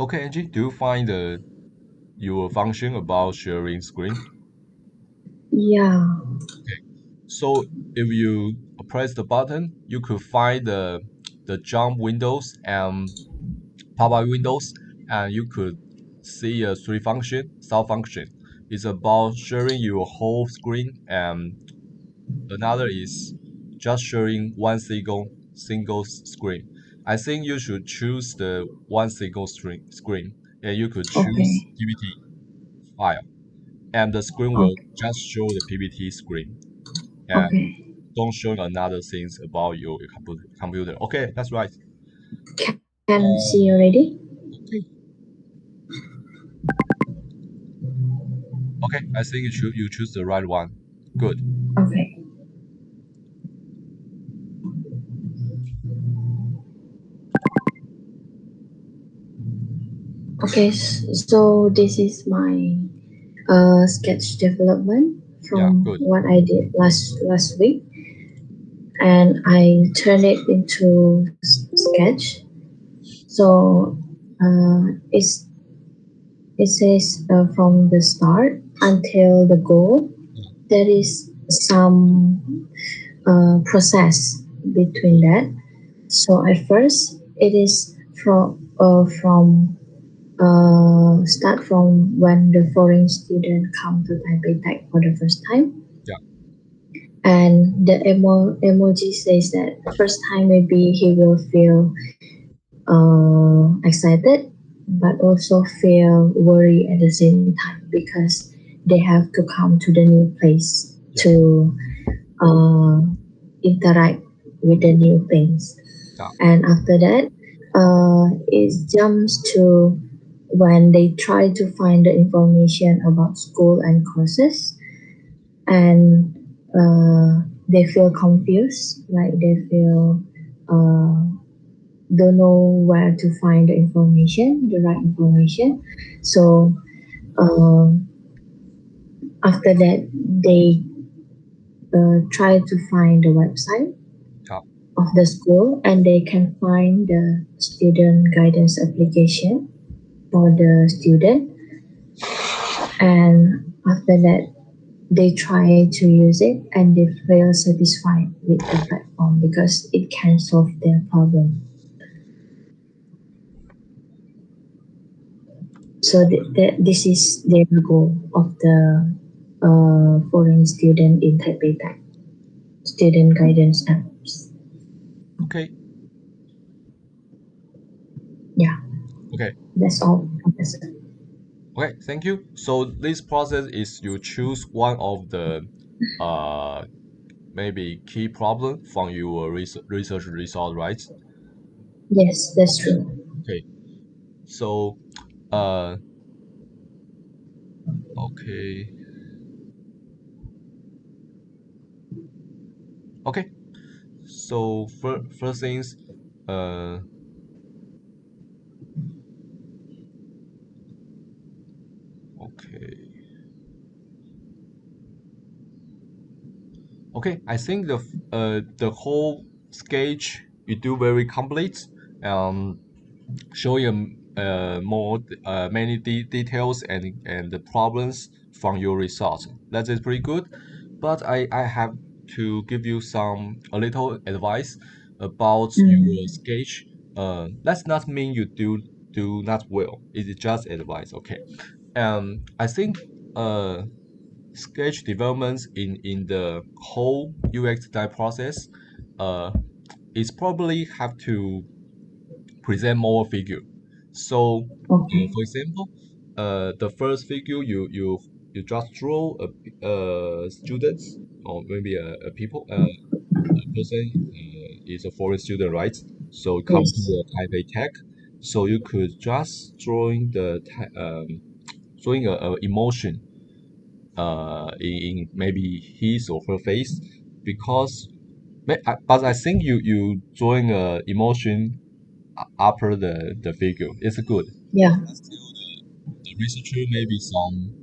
Okay, Angie, do you find your function about sharing screen? Yeah. So if you press the button, you could find the jump windows and pop-up windows, and you could see a three function, sub function. It's about sharing your whole screen, and another is just sharing one single screen. I think you should choose the one single screen, and you could choose Okay. PPT file, and the screen will Okay. just show the PPT screen, and Okay. don't show another things about your computer. Okay, that's right. Can Uh, see already? okay, okay. I think you choose the right one. Good. Okay. Okay. So this is my sketch development Yeah, from good. what I did last week, and I turned it into sketch. So it's it says from the start until the goal. There is some process between that. So at first, it is from start from when the foreign student come to Taipei Tech for the first time, Yeah, and the emoji says that the first time maybe he will feel excited, but also feel worry at the same time because they have to come to the new place yeah, to uh, interact with the new things. yeah. And after that, it jumps to when they try to find the information about school and courses, and they feel confused, like they feel don't know where to find the information, the right information. So um, after that, they try to find the website Yeah. of the school, and they can find the student guidance application for the student, and after that they try to use it and they feel satisfied with the platform because it can solve their problem. So this is their goal of the foreign student in Taipei Tech student guidance apps. Okay, Yeah, okay, that's all, Professor. okay. Thank you. So this process is you choose one of the uh maybe key problem from your research result, right? Yes, that's true. Okay. So uh okay, okay. So first things, uh okay. Okay, I think the whole sketch you do very complete, showing more many details and the problems from your results. That is pretty good, but I have to give you some a little advice about your Mm. sketch. That's not mean you do not well. It is just advice. Okay. I think uh sketch developments in the whole UX design process, uh, is probably have to present more figure. So, Okay. for example, the first figure you just draw a students or maybe a people a person is a foreign student, right? So come to Yes. the Taipei Tech. So you could just drawing a emotion in maybe his or her face because but I think you drawing a emotion after the figure. It's good. Yeah. Let's tell the researcher maybe some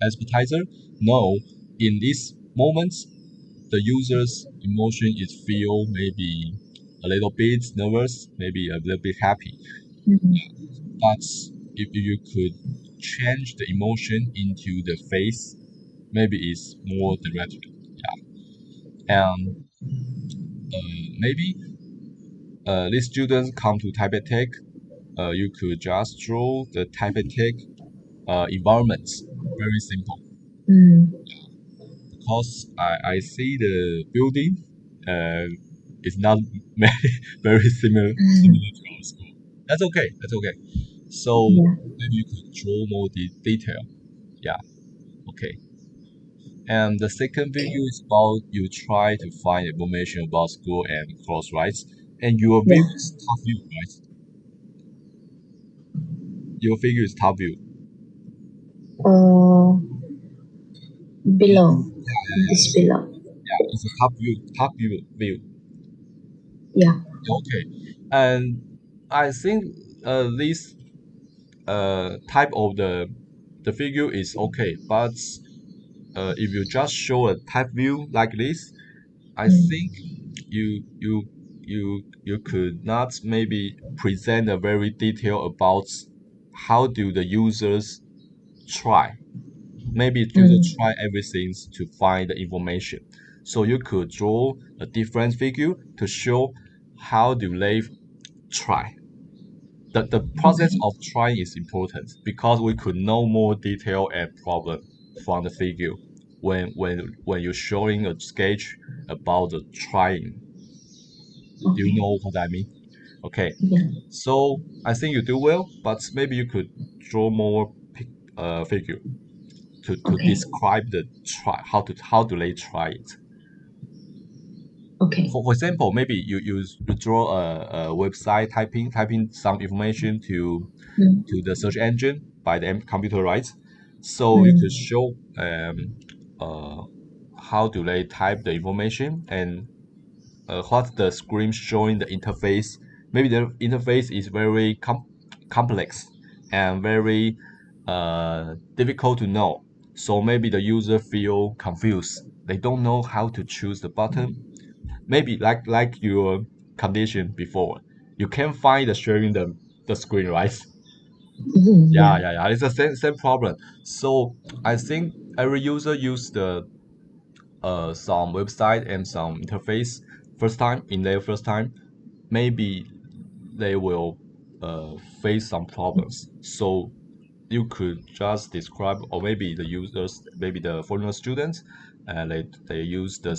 advertiser. No, in this moment, the user's emotion is feel maybe a little bit nervous, maybe a little bit happy. But if you could change the emotion into the face, maybe it's more direct. Yeah. And maybe these students come to Taipei Tech. You could just draw the Taipei Tech environments. Very simple. Mm. Because I see the building uh, is not very similar to our school. That's okay. That's okay. So Yeah. maybe you could draw more detail. Yeah. Okay. And the second video is about you try to find information about school and course, right? And your view Yeah. is top view, right? Your figure is top view. Uh, Yeah, below. yeah, This below. it's a top view. Yeah. Okay. And I think this type of the figure is okay, but if you just show a type view like this, I think Mm. you could not maybe present a very detail about how do the users try. Maybe users Mm. try everything to find the information. So you could draw a different figure to show how do they try. The process Okay. of trying is important because we could know more detail and problem from the figure when you're showing a sketch about the trying. Do you Okay. know what I mean? Okay, Yeah. so I think you do well, but maybe you could draw more figure to Okay. describe the try how do they try it. Okay. For example, maybe you draw a website typing some information to Mm. the search engine by the computer, right? So you could Mm. show uh, how do they type the information and what's the screen showing the interface. Maybe the interface is very complex and very difficult to know. So maybe the user feel confused. They don't know how to choose the button. Maybe like your condition before, you can't find the sharing the screen, right? Yeah. Yeah. It's the same problem. So I think every user use the some website and some interface first time in their first time. Maybe they will face some problems. So you could just describe, or maybe the users, maybe the foreigner students, they use the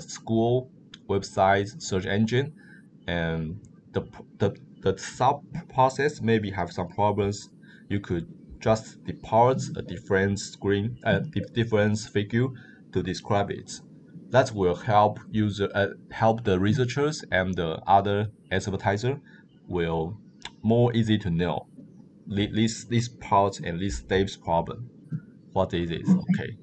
school website search engine, and the the sub process maybe have some problems. You could just depart a different screen, different figure to describe it. That will help the researchers and the other advertiser will more easy to know this part and this steps problem. What is it? Okay.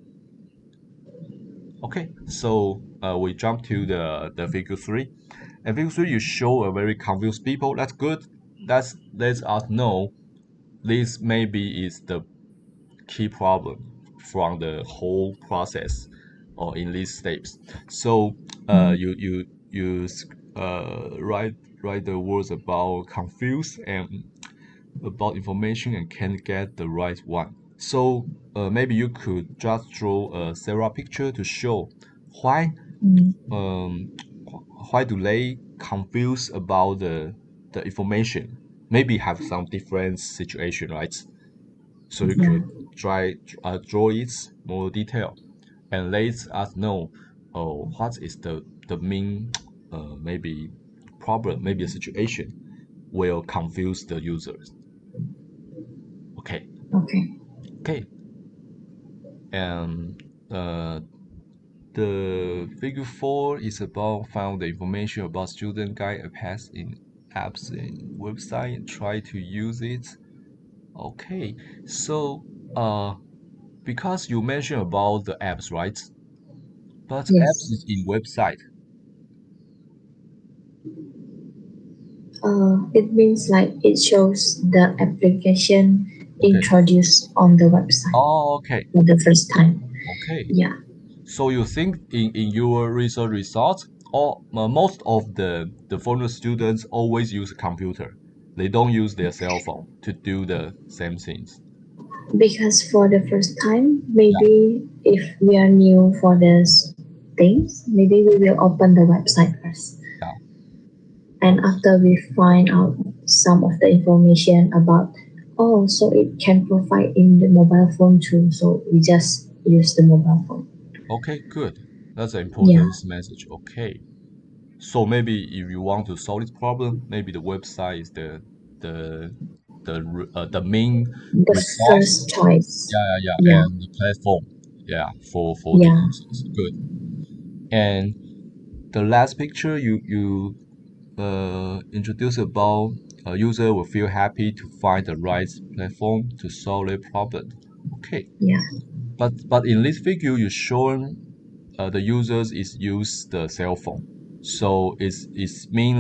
Okay. Okay. So we jump to the figure three. And figure three, you show a very confused people. That's good. That's lets us know this maybe is the key problem from the whole process or in these steps. So Mm. you write the words about confused and about information and can't get the right one. So maybe you could just draw several picture to show why Mm. um why do they confuse about the information. Maybe have some different situation, right? So you Yeah. could draw it more detail and let us know what is the main maybe problem, maybe a situation will confuse the users. Okay. Okay. Okay. And uh, the figure four is about found the information about student guide paths in apps and website and try to use it. Okay. So because you mentioned about the apps, right? But apps Yes. is in website. It means like it shows the application Okay. introduced on the website Oh, okay. for the first time. Okay. Yeah. So you think in your research results, most of the foreign students always use a computer. they don't use their cell phone to do the same things? Because for the first time, maybe if we are new for these things, maybe we will open the website first. Yeah. And after we find out some of the information about, oh, so it can provide in the mobile phone too. So we just use the mobile phone. Okay, good. That's an important Yeah. message. Okay. So maybe if you want to solve this problem, maybe the website is the main The resource. first choice. Yeah, Yeah. and the platform. Yeah, for the Yeah. users. Good. And the last picture you introduce about a user will feel happy to find the right platform to solve their problem. Okay, Yeah. but in this figure you shown the users is use the cell phone, so it's mean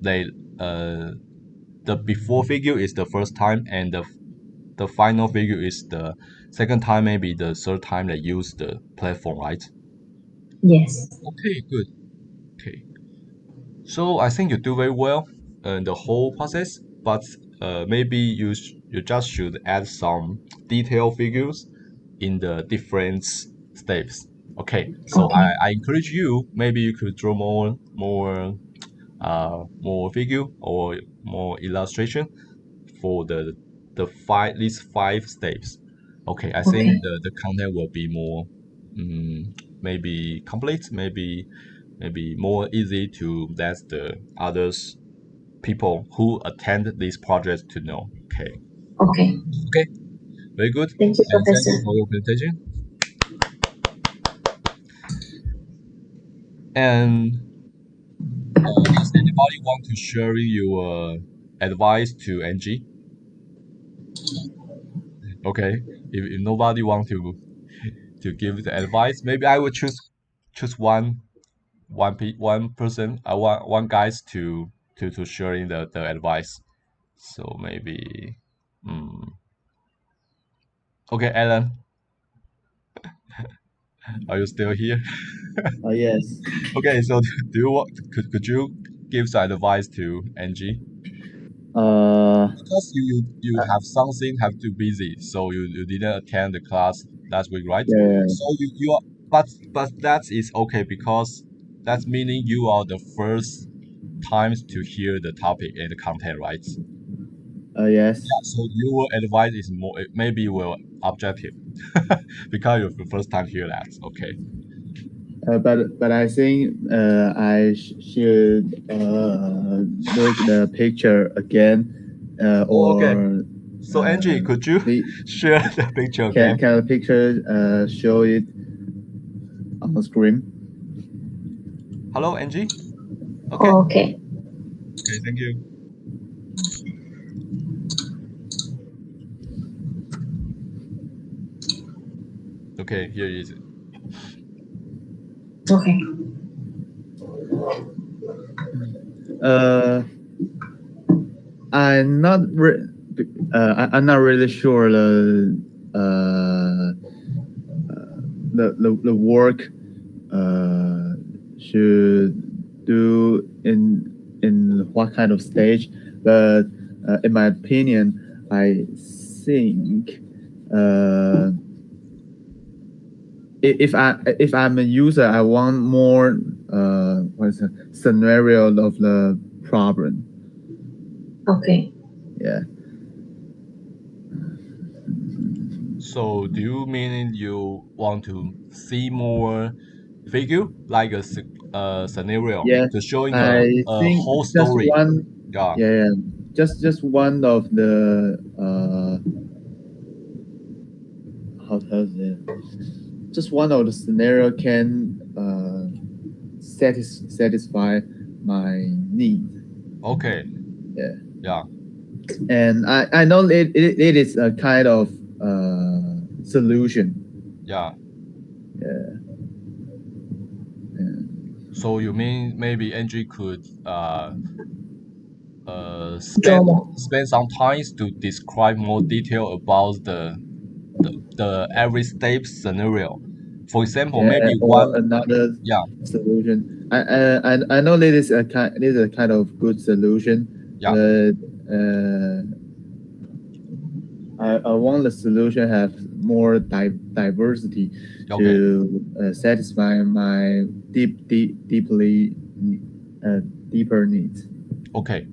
they the before figure is the first time and the final figure is the second time, maybe the third time they use the platform, right? Yes. Okay, good. Okay. So I think you do very well in the whole process, but maybe you just should add some detailed figures in the different steps. Okay, so Okay. I encourage you, maybe you could draw more figure or more illustration for these five steps. Okay, I think Okay. the content will be more maybe complete, maybe more easy to let the others people who attend these projects to know. Okay. Okay. Okay. Very good. Thank you, And thank Professor. you for your presentation. And does anybody want to share your advice to Angie? Okay. If nobody want to give the advice, maybe I will choose one person, one guys to sharing the advice. So maybe, mm, okay, Alan, are you still here? Yes. Okay, so do you want could you give some advice to Angie? Uh, Because you have something have to busy, so you didn't attend the class last week, right? yeah. So you are, but that is okay because that's meaning you are the first times to hear the topic and the content, right? Yes. So your advice is more maybe will objective because you're the first time hear that. Okay. But I think I should look the picture again, Oh, okay. or So Angie, could you the share the picture again? can the picture show it on the screen? Hello, Angie. Okay. Okay. Okay. Thank you. Okay. Here it is. Okay. Uh, I'm not I'm not really sure the work should do in what kind of stage, but in my opinion, I think if I'm a user, I want more what is it, scenario of the problem. Okay. Yeah. So do you mean you want to see more figure like a scenario Yeah. to showing I a think whole just story? one. Yeah. Yeah. Just one of the how does it? Just one of the scenario can satisfy my need. Okay. Yeah. Yeah. And I know it is a kind of solution. Yeah. Yeah. So you mean maybe Angie could Draw more. spend some time to describe more detail about the every step scenario. For example, Yeah, maybe or one. another Yeah. solution. I know this is a kind of good solution. Yeah. but I want the solution have more diversity Okay. to satisfy my deeply deeper needs. Okay.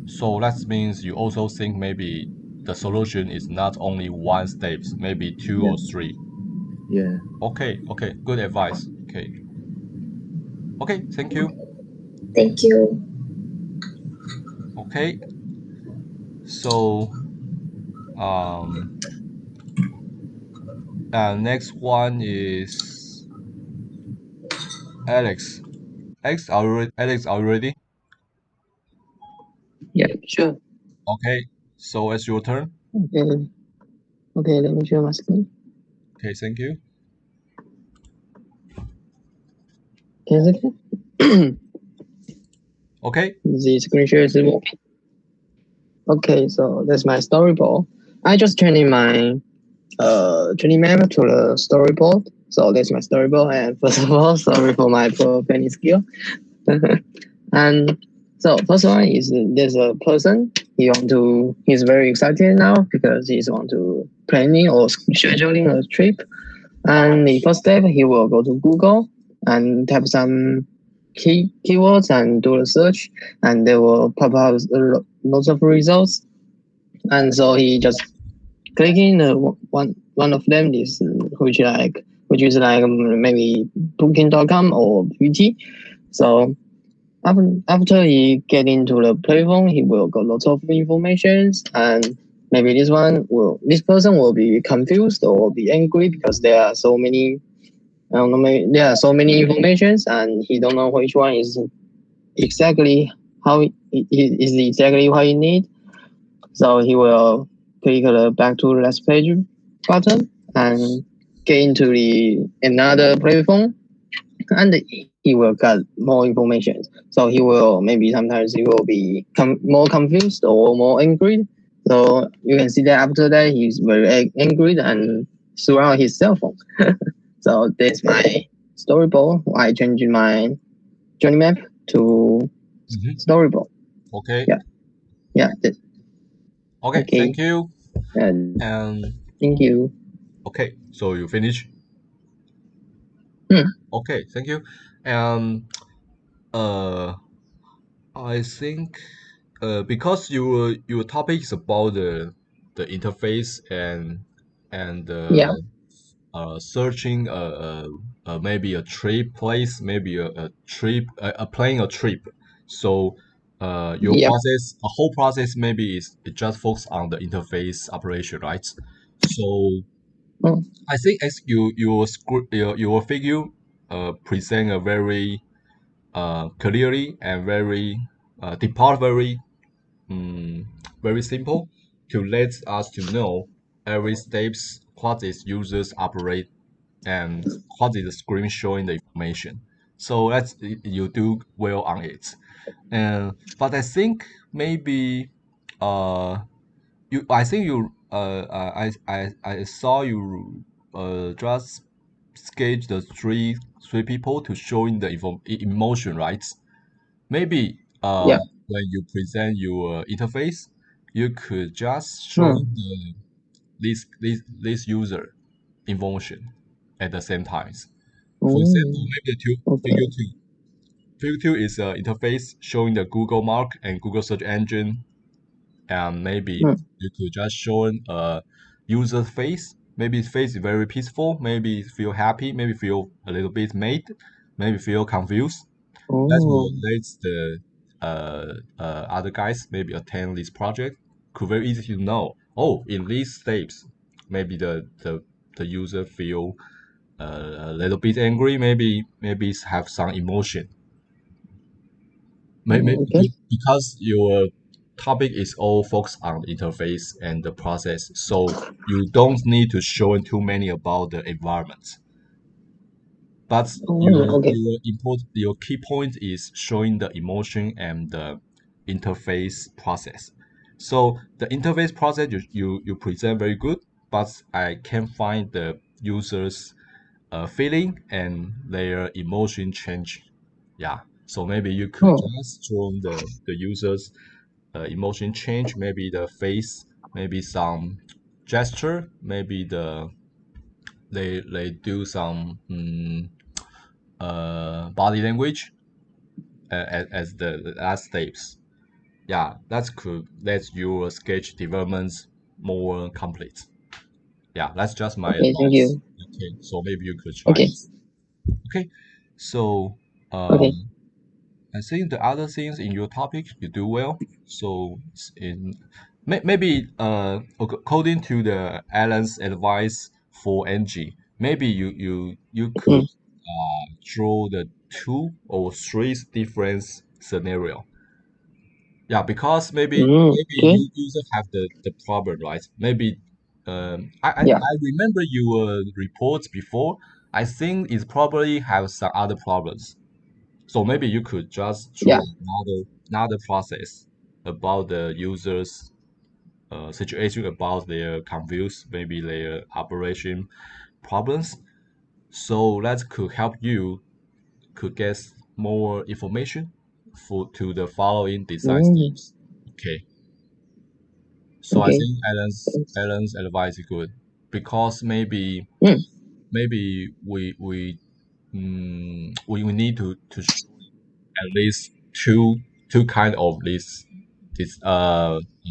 So that means you also think maybe the solution is not only one steps, maybe two or three. Yeah. Okay. Okay. Good advice. Okay. Okay. Thank you. Thank you. Okay. So next one is Alex. Alex, are you ready? Yeah, sure. Okay. So it's your turn. Okay. Okay, let me share my screen. Okay. Thank you. Is it okay? Okay. The screen share is working. Okay, so that's my storyboard. I just turning my training map to the storyboard. So that's my storyboard. And first of all, sorry for my poor planning skill. And so first one is there's a person he's very excited now because he's want to planning or scheduling a trip. And the first step, he will go to Google and type some keywords and do a search, and they will pop out lots of results. And so he just clicking one of them is which is like maybe Booking.com or VT. So after he get into the platform, he will got lots of information, and maybe this person will be confused or be angry because there are so many. I don't know. Maybe there are so many informations, and he don't know which one is exactly is exactly what he need. So he will click the back to the last page button and get into the another platform, and he will get more information. So he will maybe sometimes he will be more confused or more angry. So you can see that after that he's very angry and surround his cell phone. So that's my storyboard. I changed my journey map to storyboard. Okay. Yeah. Okay. Thank you. And And thank you. okay. So you finish. Hmm. Okay. Thank you. And I think because your topic is about the interface and Yeah. searching maybe a trip place, maybe a trip planning a trip. So your Yep. process, a whole process maybe it just focus on the interface operation, right? So Hmm. I think as your figure present a very clearly and very depart very simple to let us to know every steps what is users operate and what is the screen showing the information. So that's you do well on it. And but I think maybe uh you I think you I saw you just sketch the three people to showing the emotion, right? Maybe Yeah. when you present your interface, you could just show Hmm. this user information at the same time. For example, Oh. maybe the two Okay. figure two. Figure two is an interface showing the Google mark and Google search engine, and maybe Hmm. you could just show a user's face. Maybe his face is very peaceful. Maybe feel happy. Maybe feel a little bit mad. Maybe feel confused. That will Oh. let the other guys maybe attend this project. Could very easy to know. Oh, in these steps, maybe the user feel a little bit angry. Maybe have some emotion. Maybe Okay. because your topic is all focused on the interface and the process, so you don't need to show too many about the environment. But Oh. Okay. your key point is showing the emotion and the interface process. So the interface process you present very good, but I can't find the users feeling and their emotion change. Yeah. So maybe you could just draw the user's emotion change, maybe the face, maybe some gesture, maybe they do some body language as the last steps. Yeah, that could let your sketch developments more complete. Yeah, that's just my Okay, advice. thank you. Okay, so maybe you could try Okay. it. Okay, so Okay. I think the other things in your topic you do well. So maybe according to the Alan's advice for NG, maybe you could draw the 2 or 3 different scenario. Yeah, because maybe Okay. you user have the problem, right? Maybe Yeah. I remember your reports before. I think it probably have some other problems. So maybe you could just draw Yeah. another process about the users situation, about their confused, maybe their operation problems. So that could help you could get more information to the following design steps. Okay. So I Okay. think Alan's advice is good because maybe Mm. we need to show at least two kind of this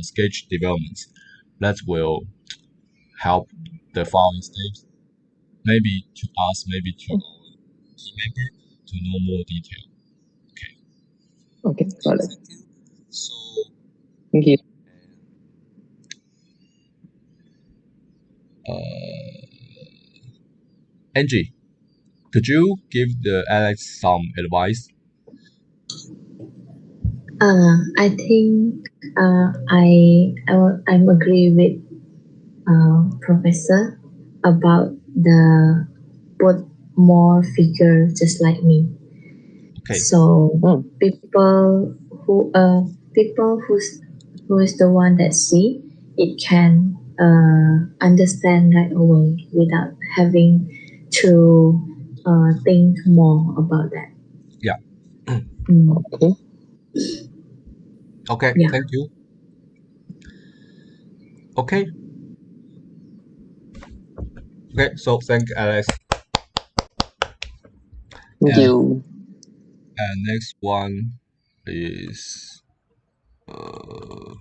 sketch developments that will help the following steps. Maybe to us, maybe to our team member to know more detail. Okay. Okay. So Got it. thank you. So Thank you. Angie, could you give the Alex some advice? I think I'm agree with professor about the put more figure just like me. Okay. So people who is the one that see it can understand right away without having to think more about that. Yeah. Okay. Okay. Yeah. Thank you. Okay. Okay. So thank you, Alex. Thank And you. next one is uh,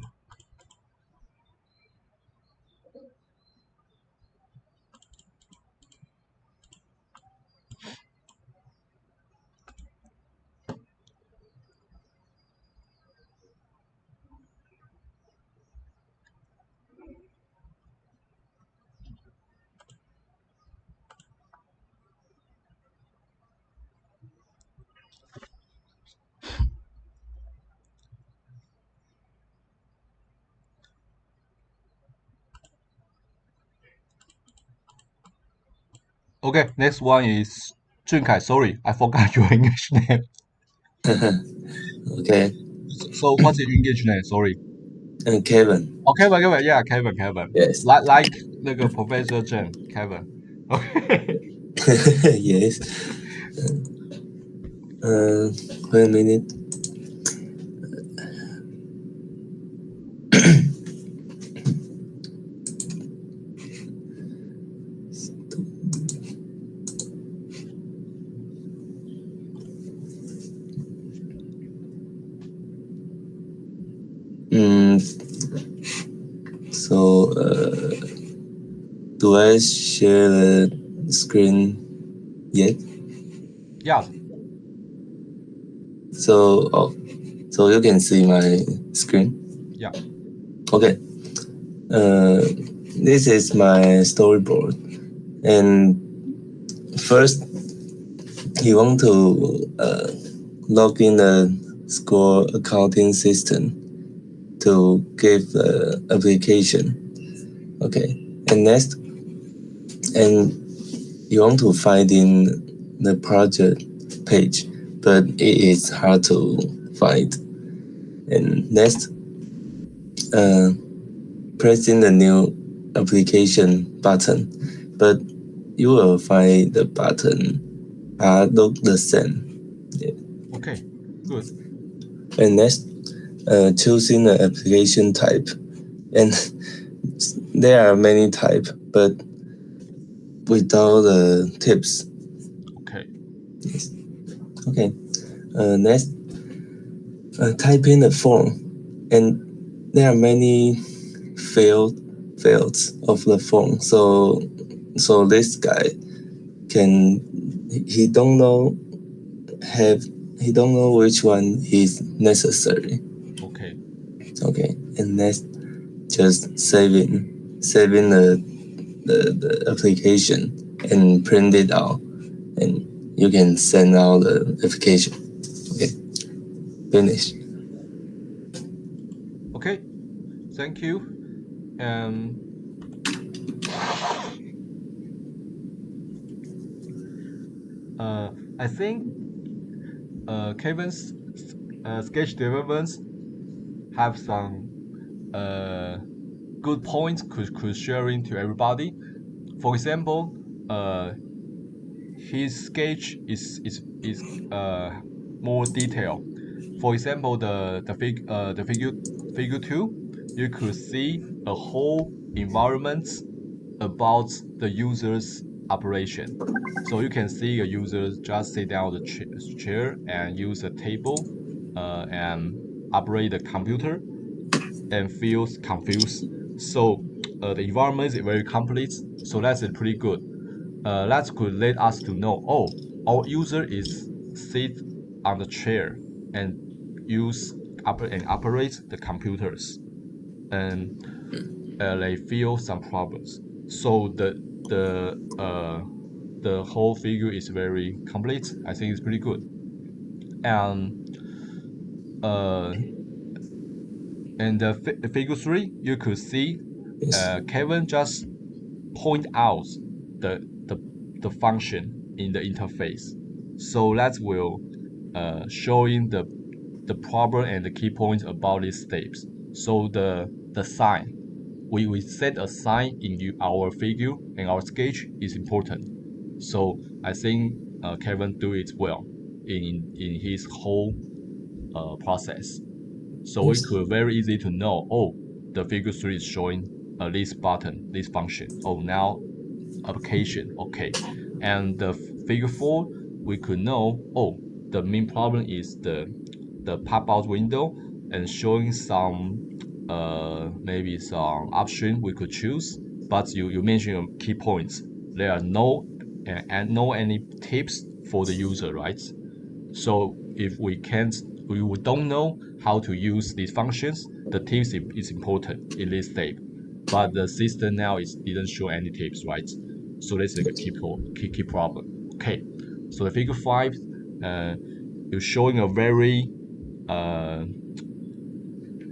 okay. Next one is Junkai. Sorry, I forgot your English name. Okay. So what's your English name? Sorry. And Kevin. Oh, Kevin. Yeah, Kevin. Yes. Like the Professor Chen, Kevin. Okay. Yes. Wait a minute. So, do I share the screen yet? Yeah. So you can see my screen? Yeah. Okay. This is my storyboard. And first, you want to log in the school accounting system to give the application. Okay. And next, and you want to find in the project page, but it is hard to find. And next, pressing the new application button, but you will find the button look the same. Okay. Good. And next, choosing the application type. And there are many types, but without the tips. Okay. Yes. Okay. Next, type in the form. And there are many fields of the form. So this guy he don't know which one is necessary. Okay. Okay, and next, just saving the application and print it out, and you can send out the application. Okay, finish. Okay. Thank you. I think Kevin's sketch developments have some good points could sharing to everybody. For example, his sketch is more detailed. For example, the figure 2, you could see a whole environment about the user's operation. So you can see a user just sit down on the chair and use a table and operate the computer and feels confused. So the environment is very complete. So that's pretty good. That could let us to know, oh, our user is sit on the chair and operate the computers, and they feel some problems. So the whole figure is very complete. I think it's pretty good. And the figure 3, you could see Kevin just point out the function in the interface. So that will showing the problem and the key points about these steps. So the sign, we set a sign in our figure and our sketch is important. So I think Kevin do it well in his whole process. So we could very easy to know, oh, the figure 3 is showing this button, this function. Oh, now application, okay. And the figure 4, we could know, oh, the main problem is the pop-out window and showing some maybe some option we could choose. But you mentioned key points. There are no any tips for the user, right? So if we don't know how to use these functions, the tips is important in this step. But the system now didn't show any tips, right? So that's a key problem. Okay, so the figure 5, you're showing a very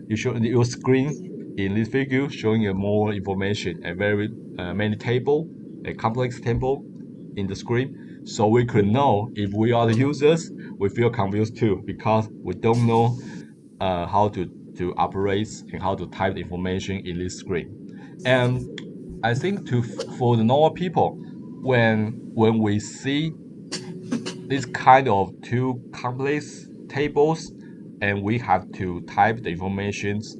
you show your screen in this figure showing a more information and very many table, a complex table in the screen. So we could know if we are the users, we feel confused too because we don't know how to operate and how to type the information in this screen. And I think for the normal people, when we see this kind of two complex tables and we have to type the informations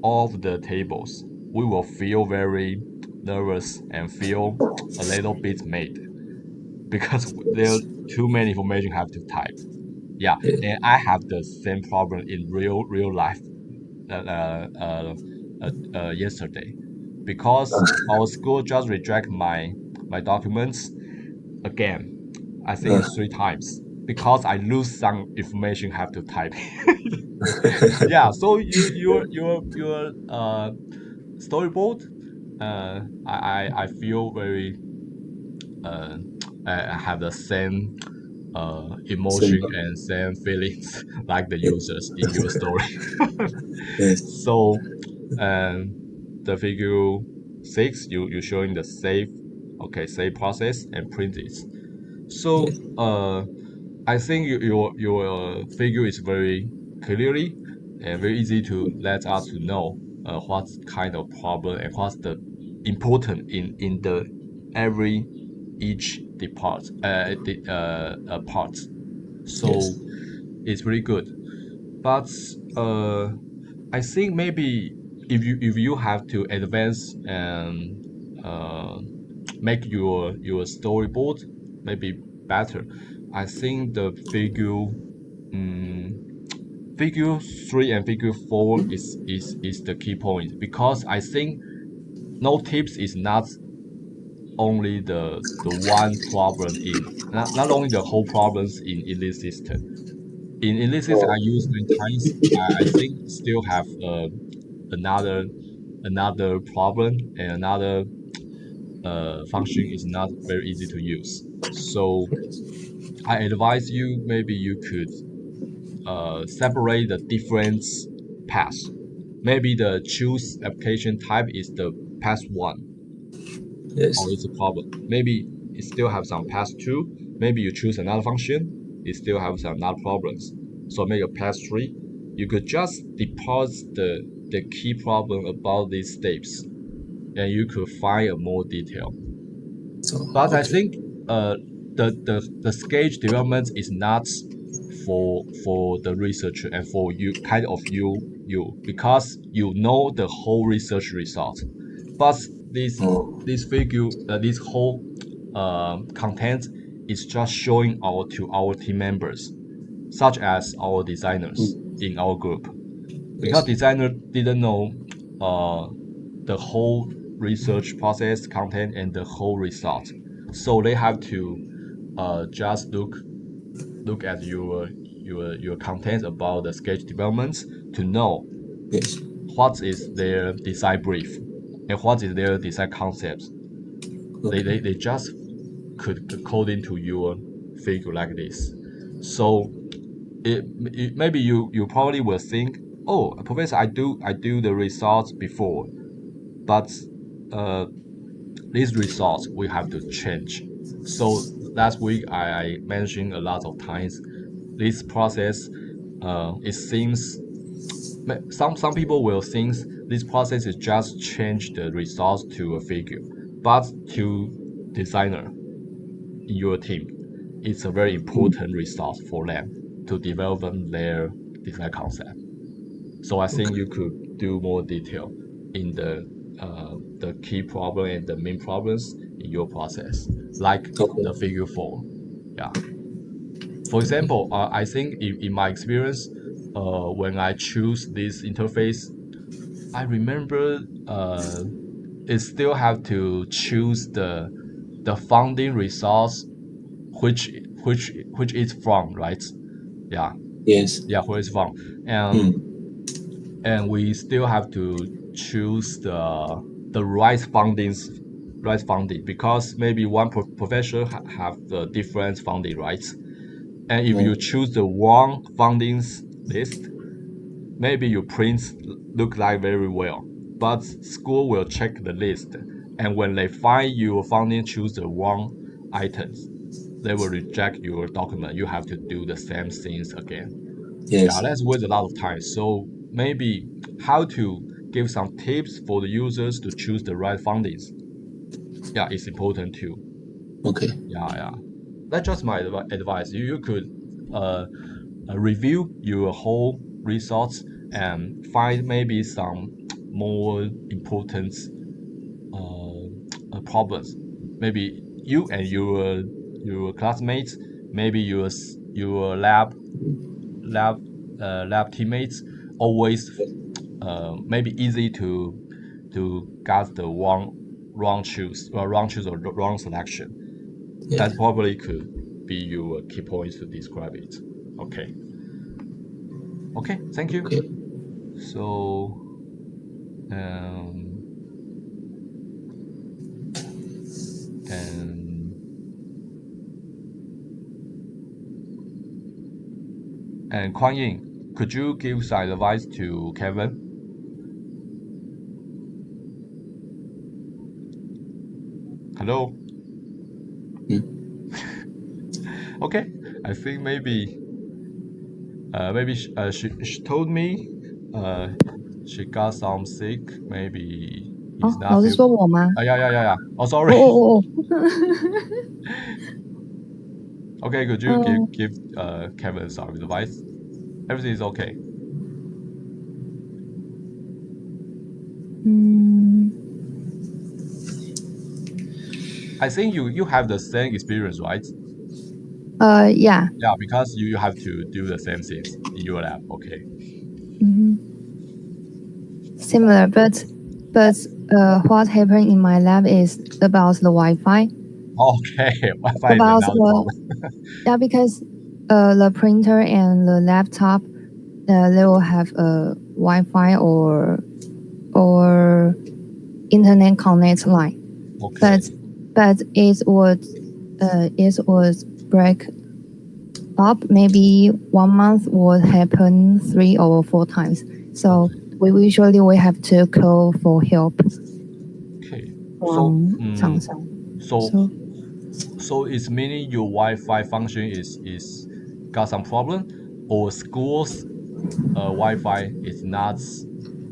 of the tables, we will feel very nervous and feel a little bit mad because there are too many information have to type. Yeah, and I have the same problem in real life yesterday because our school just reject my documents again. I think 3 times because I lose some information have to type. Yeah, so your storyboard, I feel very I have the same emotion and same feelings like the users in your story. Yes. So the figure 6, you showing the save process and print it. So I think your figure is very clearly and very easy to let us to know what kind of problem and what's the important in the each part. So it's pretty good. But I think maybe if you have to advance and make your storyboard maybe better, I think the figure 3 and figure 4 is the key point, because I think no tips is not only the one problem in not only the whole problems in this system. In this system I use many times, I think still have another problem and another function is not very easy to use. So I advise you maybe you could separate the different paths. Maybe the choose application type is the path 1, Yes. or it's a problem. Maybe it still have some path 2. Maybe you choose another function, it still have some other problems. So make a path 3. You could just deposit the key problem about these steps, and you could find a more detail. So, But I okay. think the sketch development is not for the researcher and for you because you know the whole research result. But this figure this whole content is just showing to our team members, such as our designers in our group, because designer didn't know the whole research process, content, and the whole result. So they have to just look at your content about the sketch development to know Yes. what is their design brief and what is their design concepts. Okay. They just could code into your figure like this. So maybe you probably will think, oh, professor, I do the results before, but these results we have to change. So last week I mentioned a lot of times this process. It seems some people will think this process is just change the results to a figure, but to designer in your team, it's a very important result for them to develop their design concept. So I think you could do more detail in the key problem and the main problems in your process, like Okay. the figure 4. Yeah. For example, I think in my experience, when I choose this interface, I remember it still have to choose the founding results, which is from, right? Yeah, Yes. where it's from, and we still have to choose the right funding, because maybe one professor have the different funding, right? And if you choose the wrong fundings list, maybe your prints look like very well, but school will check the list, and when they find your funding choose the wrong items, they will reject your document. You have to do the same things again. Yes. Yeah, that's waste a lot of time. So maybe how to give some tips for the users to choose the right fundings. Yeah, it's important too. Okay. Yeah. That's just my advice. You could review your whole results and find maybe some more important problems. Maybe you and your classmates, maybe your lab teammates, always maybe easy to get the wrong choose or wrong selection. Yeah. That probably could be your key points to describe it. Okay, thank you. Okay. So and Kuan Yin, could you give some advice to Kevin? Hello? Okay, I think maybe she told me she got some sick. Maybe he's not 老师 feel. 说我吗？ Yeah. Oh, sorry. 哦。Okay, could you give Kevin some advice? Everything is okay. I think you have the same experience, right? Yeah. Yeah, because you have to do the same things in your lab. Okay. Similar, but what happened in my lab is about the Wi-Fi. Okay, Wi-Fi is About another problem. Yeah, because the printer and the laptop, they will have a Wi-Fi or internet connect line. Okay. But it was break up. Maybe 1 month would happen 3 or 4 times. So we usually have to call for help Okay. from 厂商. So it's meaning your Wi-Fi function is got some problem, or school's Wi-Fi is not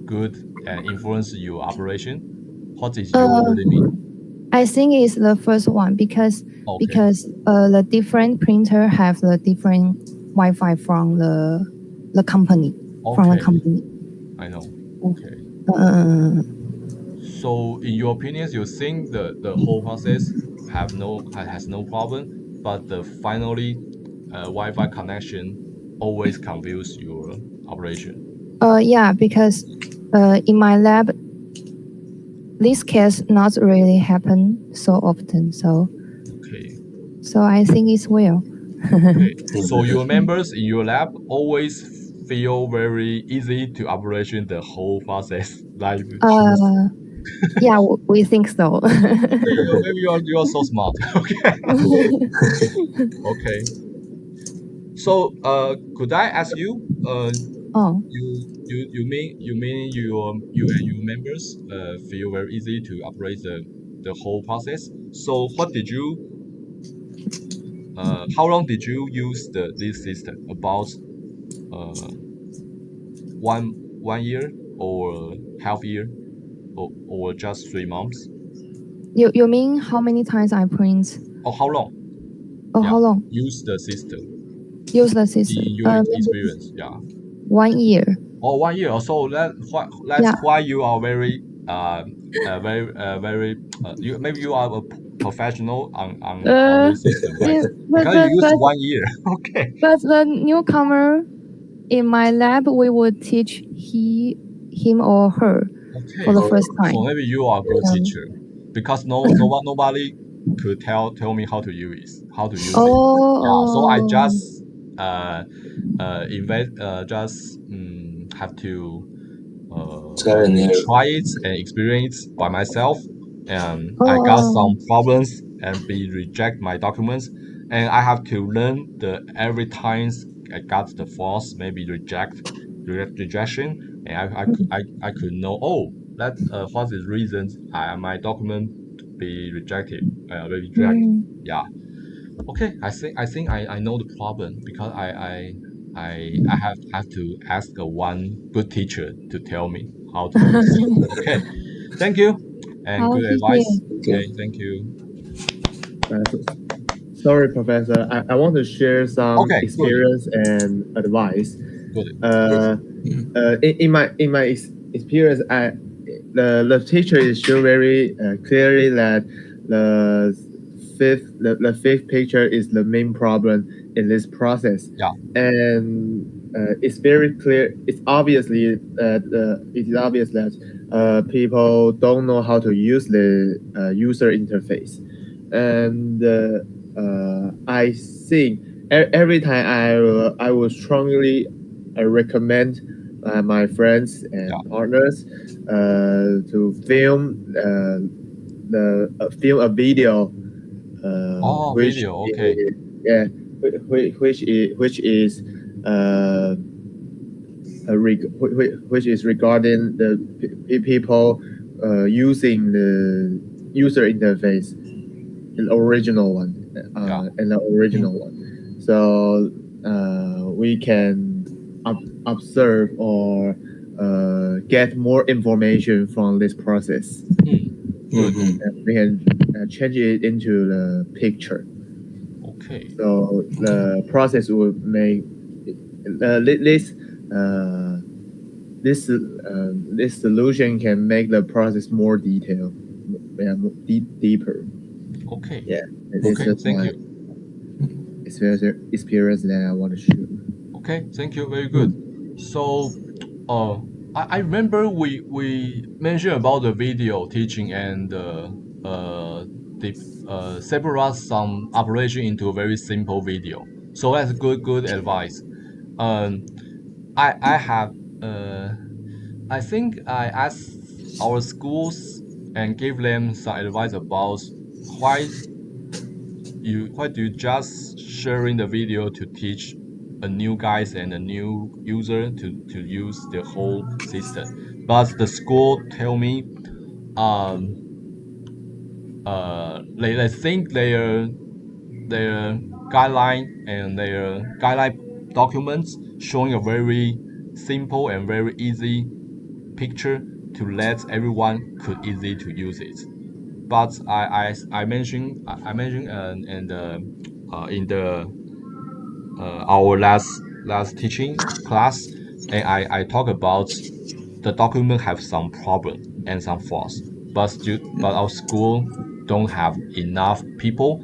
good and influence your operation. What is your really mean? I think it's the first one because the different printer have the different Wi-Fi from the company. From the company. I know. Okay. So in your opinions, you think the whole process has no problem, but the finally Wi-Fi connection always confuse your operation. Yeah, because in my lab, this case not really happen so often. So I think it's well. Okay. So your members in your lab always feel very easy to operation the whole process. Like yeah, we think so. Maybe you are so smart. Okay. Okay. So could I ask you? You mean you and your members feel very easy to operate the whole process. So what did you? How long did you use this system? About one year or half year or just 3 months? You mean how many times I print? Or how long? How long? Use the system. Use the system. In your experience, 1 year. Oh, 1 year. So that's why you are very maybe you are a professional on this system, right? Because you use 1 year. Okay. But the newcomer in my lab, we would teach him or her for the first time. So maybe you are a good teacher, because nobody could tell me how to use it. So I just have to try it and experience by myself, and I got some problems and reject my documents, and I have to learn every time I got the false, maybe rejection, and I could know that what is reasons my document be rejected. Yeah. Okay, I think I know the problem, because I have to ask one good teacher to tell me how to use it. Okay, thank you and good advice. Okay, thank you. Sorry, Professor. I want to share some experience and advice. Good. In my experience, the teacher is show very clearly that the fifth picture is the main problem in this process. Yeah. And it's very clear. It is obvious that people don't know how to use the user interface, and I think every time I will strongly recommend my friends and partners to film a video. Video. Okay. Which is regarding the people using the user interface, the original one, So we can observe or get more information from this process. We can change it into the picture. Okay. So the process will make this solution can make the process more detailed, deeper. Okay. Yeah. Okay. Thank you. Experience that I want to share. Okay. Thank you. Very good. So, I remember we mentioned about the video teaching and separate some operation into a very simple video. So that's good advice. I have I think I asked our schools and gave them some advice about why why do you just sharing the video to teach a new guys and a new user to use the whole system. But the school tell me um they think their guideline and their guideline documents showing a very simple and very easy picture to let everyone could easy to use it. But I mentioned and in the our last teaching class, and I talk about the document have some problem and some flaws, but our school don't have enough people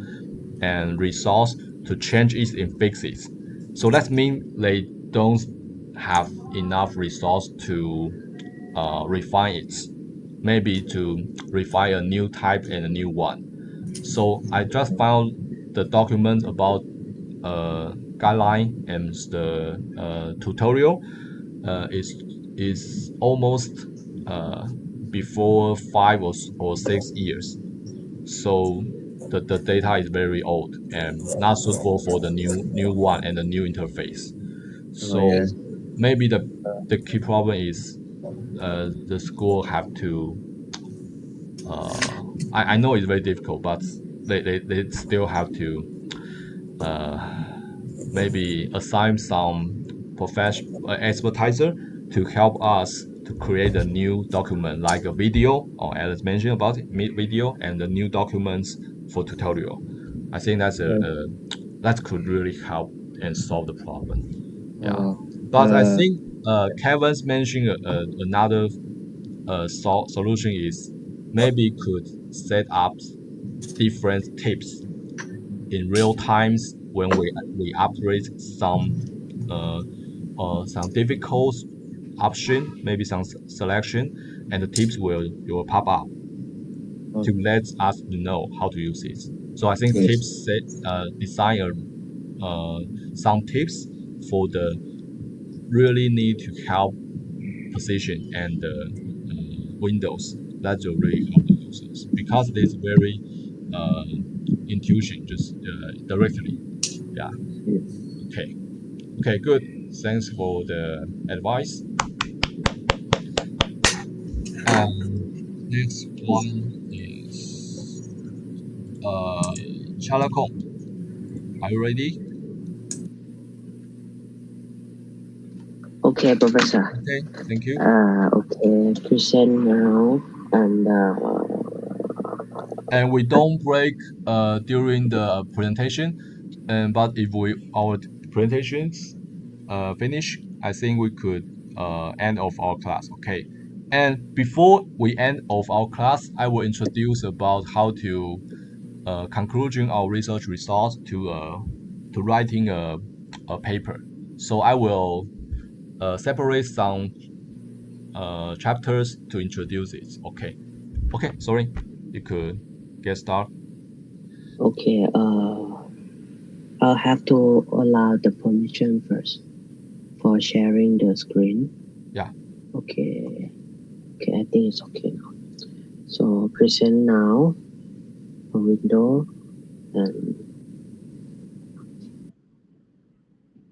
and resource to change it and fix it. So that means they don't have enough resource to refine it, maybe to refine a new type and a new one. So I just found the document about guideline and the tutorial is almost before 5 or 6 years. So the data is very old and not suitable for the new one and the new interface. So yes. maybe the key problem is the school have to I know it's very difficult, but they still have to maybe assign some professional expertiser to help us to create a new document like a video or as mentioned about it, video and the new documents for tutorial. I think that could really help and solve the problem. Yeah, but I think Kevin's mentioned another solution is maybe could set up different tips in real times when we upgrade uh, some difficult option, maybe some selection, and the tips will pop up to let us know how to use it. So I think Yes. tips set design some tips for the really need to help position and windows that will really help the users because it's very uh, intuition just directly. Yeah. Yes. Okay, good. Thanks for the advice. Next one is Chalakong. Are you ready? Okay, Professor. Okay, thank you. Okay, present now and And we don't break during the presentation. But if our presentations finish, I think we could end of our class. Okay. And before we end of our class, I will introduce about how to conclusion our research results to writing a paper. So I will separate some chapters to introduce it. Okay. Okay. Sorry. You could get started. okay. I'll have to allow the permission first for sharing the screen. Yeah. Okay. Okay, I think it's okay now. So present now, a window, and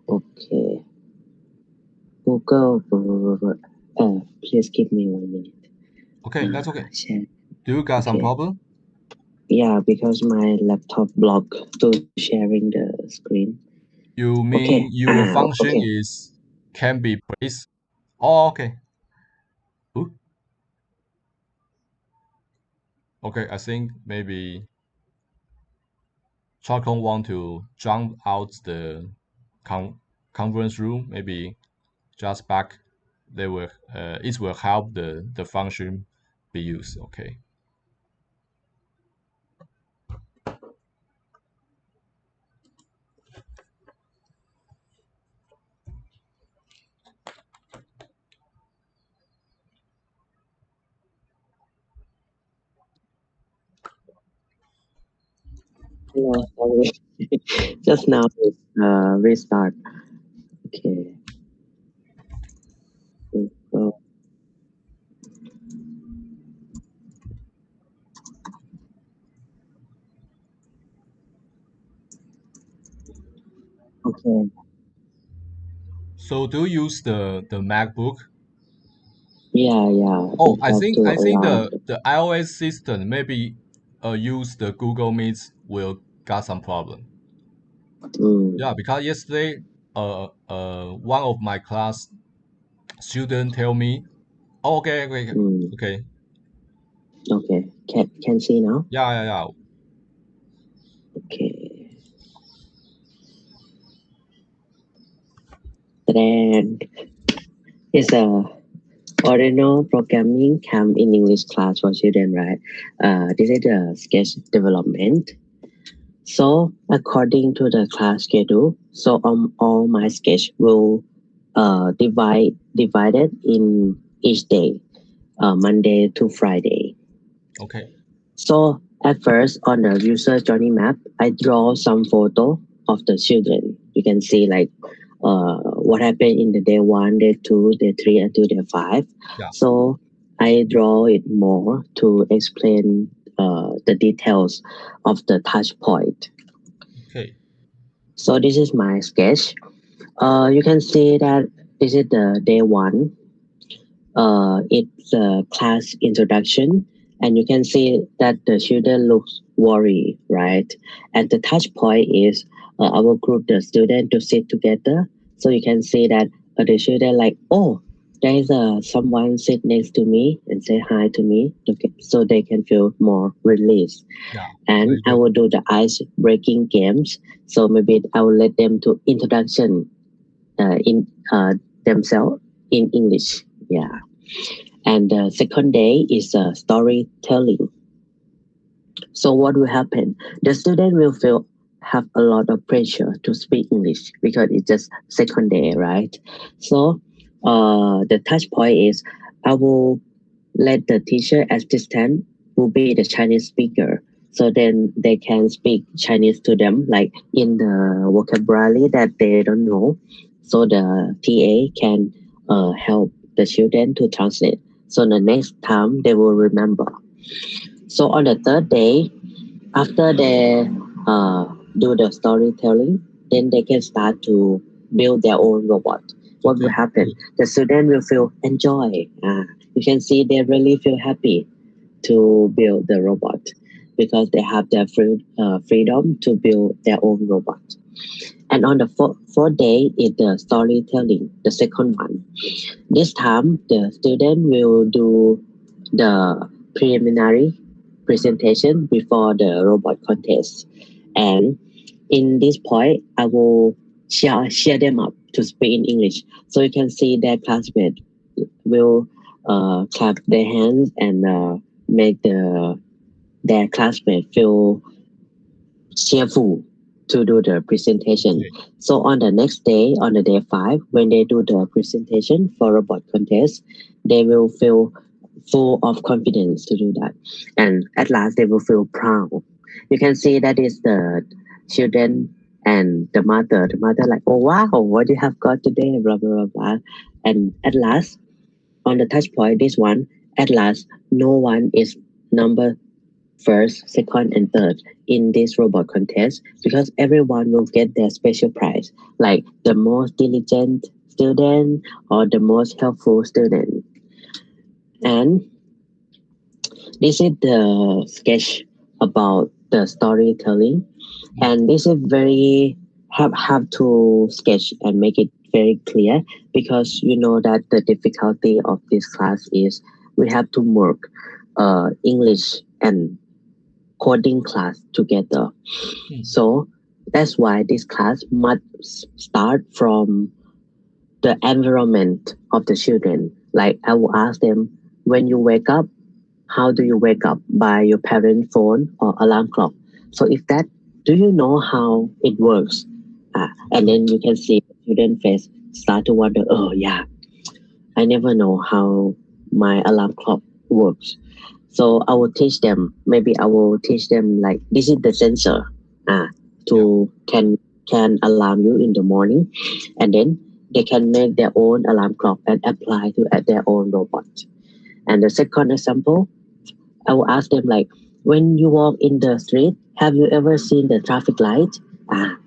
okay. Google, please give me 1 minute. Okay, that's okay. Share. Do you got some Okay. problem? Yeah, because my laptop blocked to sharing the screen. You mean Okay. your function Okay. is can be placed? Oh, okay. Ooh. Okay, I think maybe Chakon want to jump out the conference room, maybe just back, it will help the function be used. Okay. Hello, sorry. Just now it's restart. Okay. So, okay. So do you use the MacBook? Yeah, yeah. Oh, We I have think to I think allow. the iOS system maybe use the Google Meets will got some problem. Mm, Yeah, because yesterday one of my class student tell me, oh, okay. mm, okay. Can see now? Yeah. Okay. Then it's a original programming come in English class for children, right? This is the sketch development. So according to the class schedule, so all my sketch will divided in each day, Monday to Friday. Okay. So at first on the user journey map, I draw some photo of the children. You can see like what happened in the day 1, day 2, day 3, until day 5. Yeah. So I draw it more to explain the details of the touch point. Okay. So this is my sketch. You can see that this is the day 1. It's a class introduction, and you can see that the student looks worried, right? And the touch point is I will group the student to sit together, so you can see that the student like, oh, there is someone sit next to me and say hi to me, okay, so they can feel more released. Yeah. And I will do the ice breaking games, so maybe I will let them to introduction in themselves in English. Yeah. And the second day is storytelling. So what will happen? The student will feel have a lot of pressure to speak English because it's just second day, right? So the touch point is I will let the teacher assistant will be the Chinese speaker. So then they can speak Chinese to them, like in the vocabulary that they don't know. So the TA can help the children to translate. So the next time they will remember. So on the third day, after they uh, do the storytelling, then they can start to build their own robot. What will happen? The student will feel enjoy. You can see they really feel happy to build the robot because they have their freedom to build their own robot. And on the fourth day is the storytelling, the second one. This time, the student will do the preliminary presentation before the robot contest. And in this point, I will share them up to speak in English. So you can see their classmates will clap their hands and make their classmates feel cheerful to do the presentation. So on the next day, on the day 5, when they do the presentation for robot contest, they will feel full of confidence to do that. And at last, they will feel proud. You can see that is the children and the mother. The mother like, oh wow, what you have got today, blah, blah, blah, blah. And at last, on the touch point, this one, at last, no one is number first, second, and third in this robot contest because everyone will get their special prize, like the most diligent student or the most helpful student. And this is the sketch about the storytelling, and this is very have to sketch and make it very clear because you know that the difficulty of this class is we have to work English and coding class together. So That's why this class must start from the environment of the children. Like I will ask them, when you wake up, how do you wake up? By your parent phone or alarm clock. So if that, do you know how it works? And then you can see the student face start to wonder, oh yeah, I never know how my alarm clock works. So I will teach them. Maybe I will teach them like this is the sensor to can alarm you in the morning, and then they can make their own alarm clock and apply to at their own robot. And the second example, I will ask them like, when you walk in the street, have you ever seen the traffic light?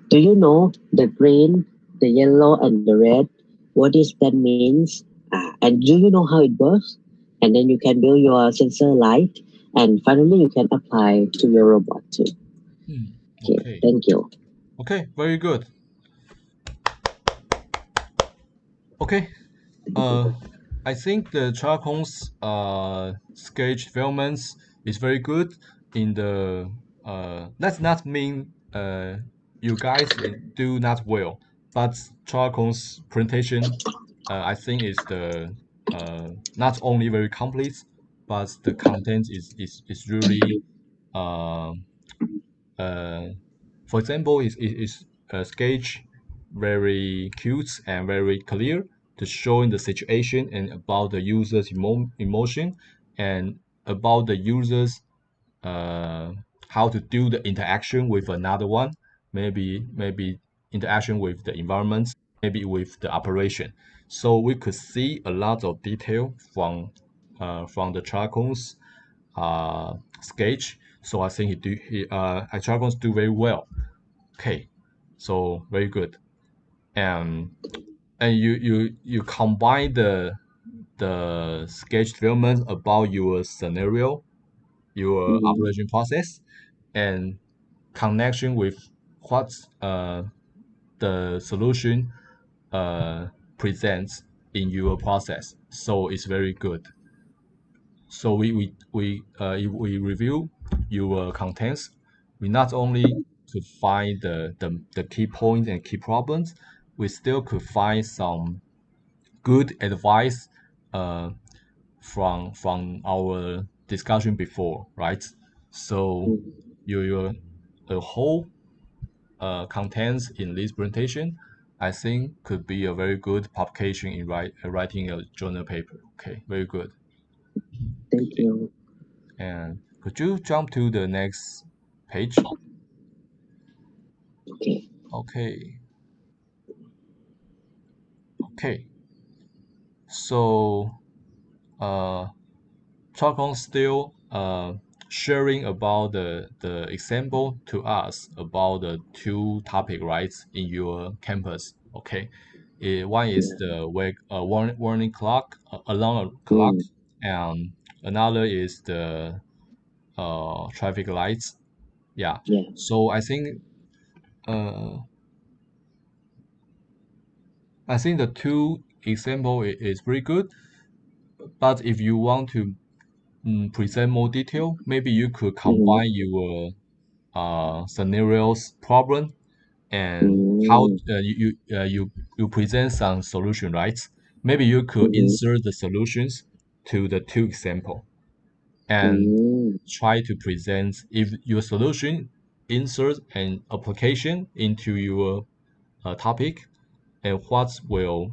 Do you know the green, the yellow, and the red? What is that means? And do you know how it works? And then you can build your sensor light, and finally you can apply to your robot too. Okay, thank you. Okay, very good. Okay, I think the Charcon's sketch developments is very good. In the that's not mean you guys do not well, but Charcon's presentation I think is the not only very complete, but the content is really uh, for example, is a sketch very cute and very clear to showing the situation and about the user's emotion and about the user's uh, how to do the interaction with another one, maybe interaction with the environment, maybe with the operation. So we could see a lot of detail from the Charcon's sketch. So I think Charcon's do very well. Okay, so very good. And you combine the sketch development about your scenario, your operation process, and connection with what the solution presents in your process. So it's very good. So if we review your contents, we not only could find the key points and key problems, we still could find some good advice uh, from our discussion before, right? So your the whole contents in this presentation, I think could be a very good publication in writing a journal paper. Okay, very good. Thank you. And could you jump to the next page? Okay. Okay. So, Chakon still sharing about the example to us about the two topic rights in your campus. Okay. One is the warning clock, alarm clock, and another is the traffic lights. Yeah. So I think the two example is very good. But if you want to present more detail, maybe you could combine your scenarios problem and how you present some solution, right? Maybe you could insert the solutions to the two example and try to present if your solution insert an application into your topic and what will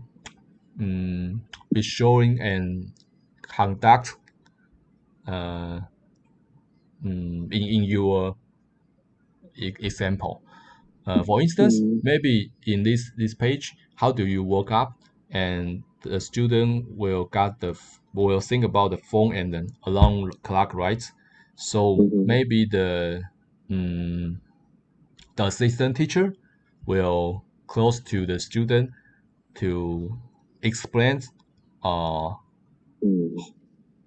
be showing and conduct in your example. For instance, maybe in this page, how do you woke up, and the student will think about the phone and then alarm clock, right? So maybe the assistant teacher will close to the student to explain uh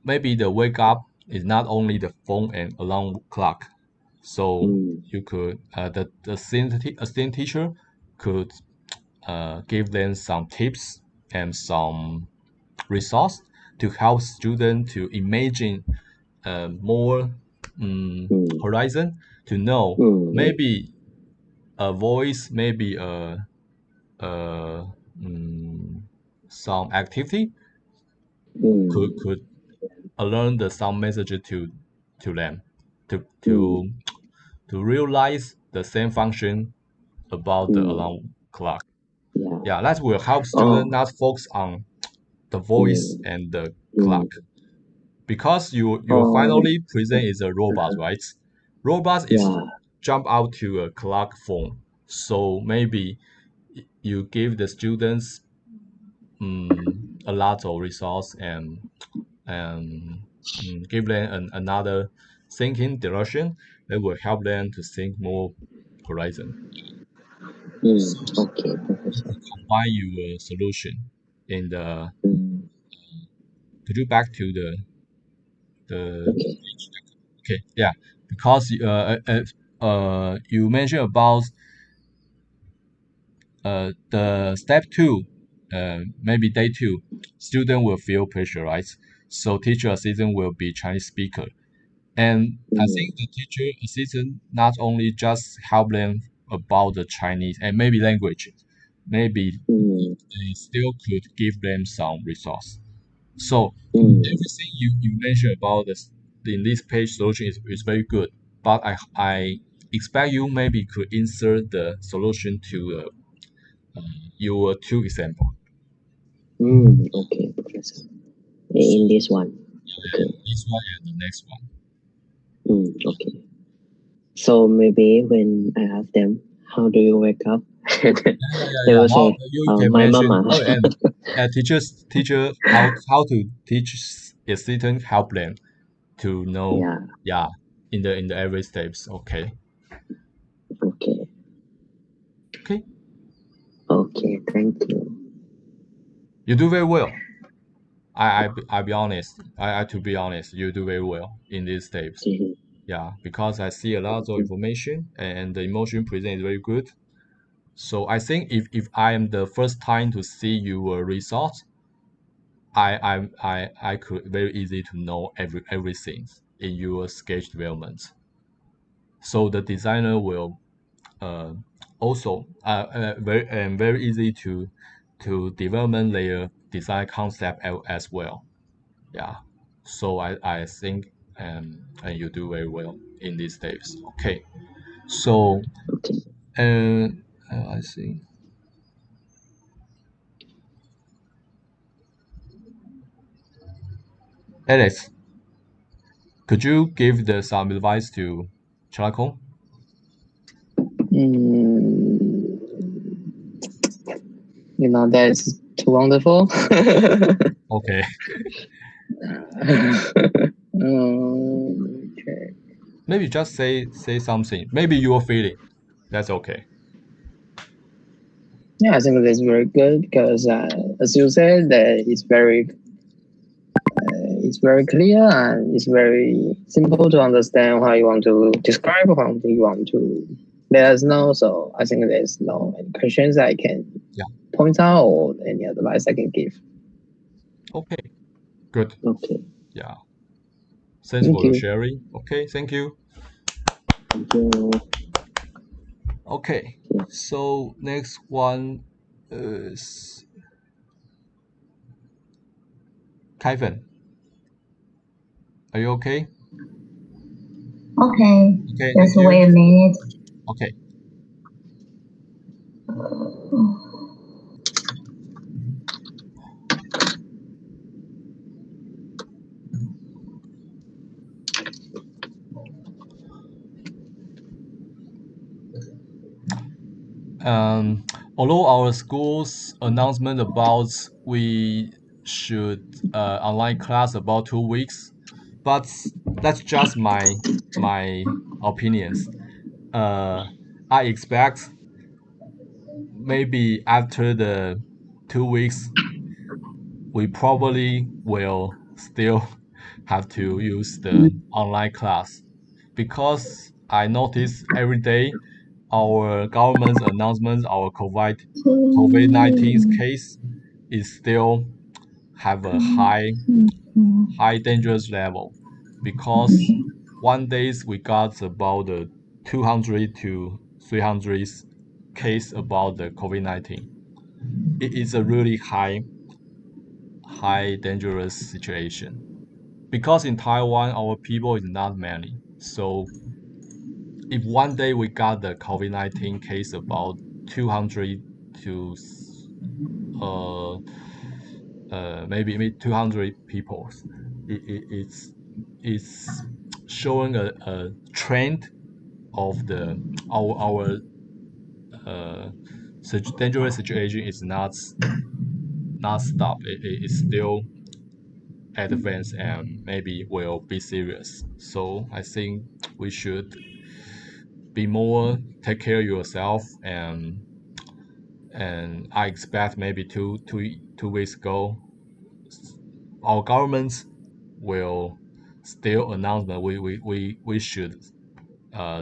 maybe the wake up is not only the phone and alarm clock. So you could the assistant teacher could give them some tips and some resource to help students to imagine more horizon to know maybe a voice, maybe some activity could learn some message to them to realize the same function about the alarm clock. Yeah, that will help students not focus on the voice and the clock, because your finally present is a robot, right? Robot is jump out to a clock phone, so maybe you give the students a lot of resource and give them another thinking direction that will help them to think more horizon. Okay, Professor. Combine your solution in the could you back to the okay, yeah, because you mentioned about the step 2, maybe day 2, student will feel pressurized, so teacher assistant will be Chinese speaker. And I think the teacher assistant not only just help them about the Chinese and maybe language, maybe they still could give them some resource. So everything you mentioned about this in this page solution is very good, but I expect you maybe could insert the solution to your 2 example. Okay, Professor. In this one. Okay. This one and the next one. Okay. So maybe when I ask them, how do you wake up? They will say, you can my mention, mama. and teacher how to teach a student help them to know in the every steps. Okay. Okay, thank you. You do very well. I be honest. I to be honest, you do very well in these steps. Yeah, because I see a lot of information and the emotion present is very good. So I think if I am the first time to see your results, I could very easy to know everything in your sketch development. So the designer will also very easy to development layer design concept as well. Yeah. So I think and you do very well in these steps. Okay. So I see. Alex, could you give some advice to Chalakon? That's too wonderful. Okay. Okay. Maybe just say something. Maybe your feeling. That's okay. Yeah, I think that's very good because, as you said, that it's very clear and it's very simple to understand how you want to describe, how you want to let us know. So I think there's no any questions I can point out or any advice I can give. Okay. Good. Okay. Yeah. Thanks for your sharing. Okay. Thank you. Thank you. Okay. So next one is Kevin. Are you okay? Okay. Okay. Just wait a minute. Okay. Although our school's announcement about we should online class about 2 weeks, but that's just my opinions. I expect maybe after the 2 weeks, we probably will still have to use the online class, because I notice every day our government's announcements, our COVID-19 case is still have a high dangerous level, because one days we got about 200 to 300 case about the COVID-19. It is a really high dangerous situation. Because in Taiwan, our people is not many. So if one day we got the COVID-19 case about 200 to maybe 200 people, it's showing a trend of our such dangerous situation is not stopped. It's still advanced and maybe will be serious. So I think we should be more take care of yourself, and I expect maybe two weeks ago our governments will still announce that we should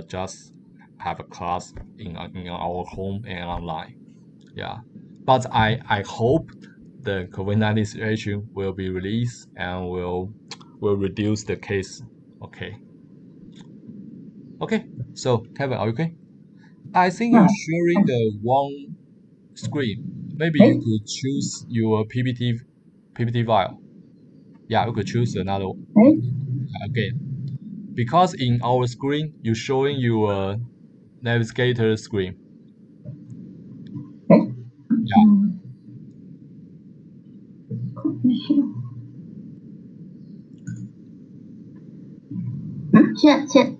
just have a class in our home and online. Yeah, but I hope the COVID-19 situation will be released and will reduce the case. Okay, so Kevin, are you okay? I think you're sharing the one screen. Maybe you could choose your PPT file. Yeah, you could choose another again. Because in our screen, you're showing your navigator screen. Yeah.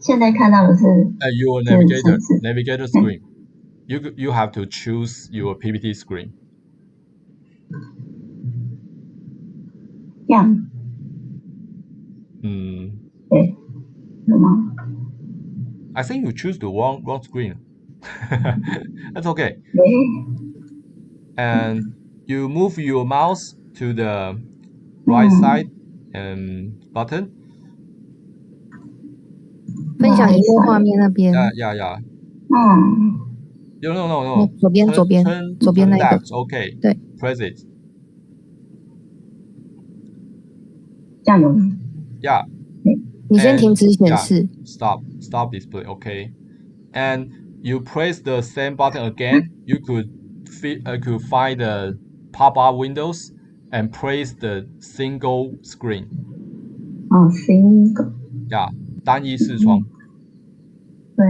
现在看到的是 your navigator screen. You have to choose your PPT screen. 这样，对，有吗？ I think you choose the wrong screen. That's okay. And you move your mouse to the right side and button. 分享荧幕画面那边。Yeah. No. 左边那个。 left. Okay. 对。Press it. 这样有吗？ Yeah. 你先停止显示。Stop display. Okay. And you press the same button again. You could find the pop-up windows and press the single screen. single. Yeah. 单一视窗。对。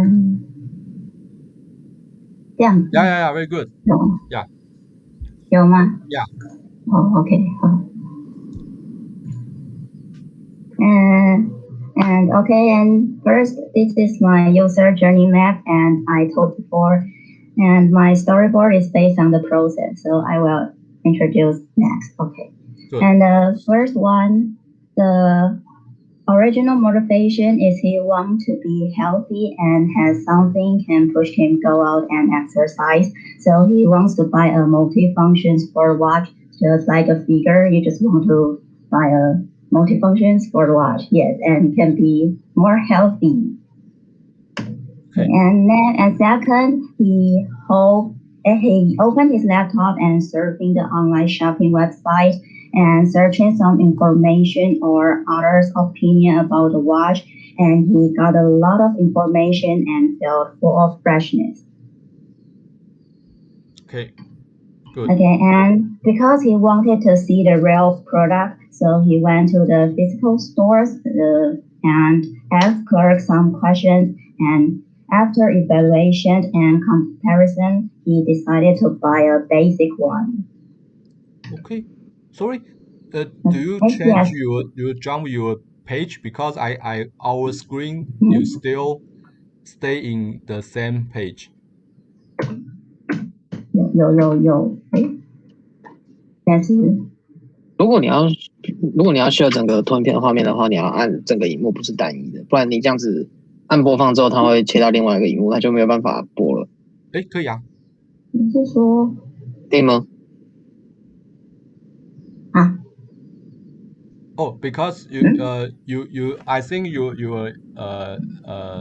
这样。Yeah. Very good. 有。Yeah. 有吗？ Yeah. Okay. And first, this is my user journey map, and I told before, and my storyboard is based on the process, so I will introduce next. Okay. Good. And the first one, the original motivation is he wants to be healthy and has something can push him go out and exercise. So he wants to buy a multi-functions for watch, just like a figure. You just want to buy a multi-functions for the watch, yes, and can be more healthy. Okay. And second, he opened his laptop and surfing the online shopping website and searching some information or others' opinion about the watch, and he got a lot of information and felt full of freshness. Okay, good. Okay, and because he wanted to see the real product, so he went to the physical stores and asked clerks some questions, and after evaluation and comparison, he decided to buy a basic one. Okay. Sorry, do you change your jump your page because our screen you still stay in the same page? 有，但是如果你要show整个吞片的画面的话，你要按整个荧幕，不是单一的，不然你这样子按播放之后，它会切到另外一个荧幕，它就没有办法播了。可以啊。你是说对吗？Oh, because you I think you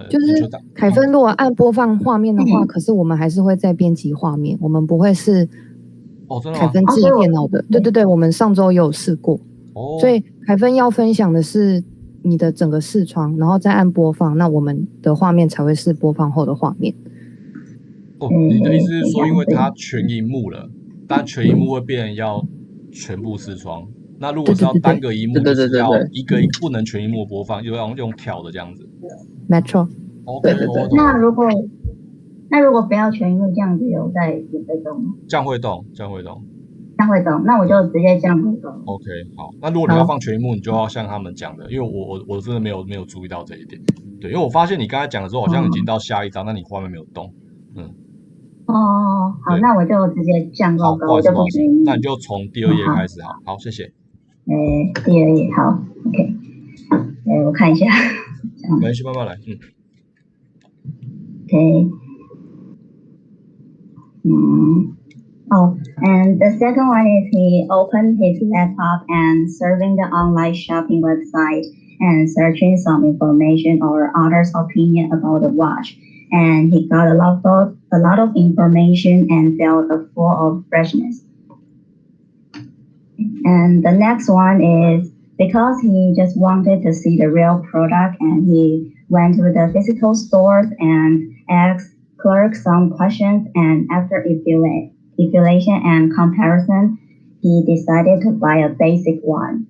就是凯芬如果按播放画面的话，可是我们还是会再编辑画面，我们不会是凯芬自己电脑的。对，我们上周也有试过。所以凯芬要分享的是你的整个视窗，然后再按播放，那我们的画面才会是播放后的画面。你的意思是说，因为它全萤幕了，但全萤幕会变成要全部视窗。那如果是要单个萤幕，就是要一个不能全萤幕播放，就要用跳的这样子。没错。OK，那如果不要全荧幕，这样子有在动吗？这样会动。那我就直接这样会动。OK， 好。那如果你要放全荧幕，你就要像他们讲的，因为我真的没有注意到这一点。对，因为我发现你刚才讲的时候，好像已经到下一张，但你画面没有动。好，那我就直接降高，我就不全荧幕。那你就从第2页开始，好，谢谢。第2页，好 ，OK。我看一下。没关系，慢慢来。Okay. And the second one is he opened his laptop and surfing the online shopping website and searching some information or others' opinion about the watch. And he got a lot of information and felt full of freshness. And the next one is because he just wanted to see the real product, and he went to the physical stores and asked clerks some questions, and after evaluation and comparison, he decided to buy a basic one.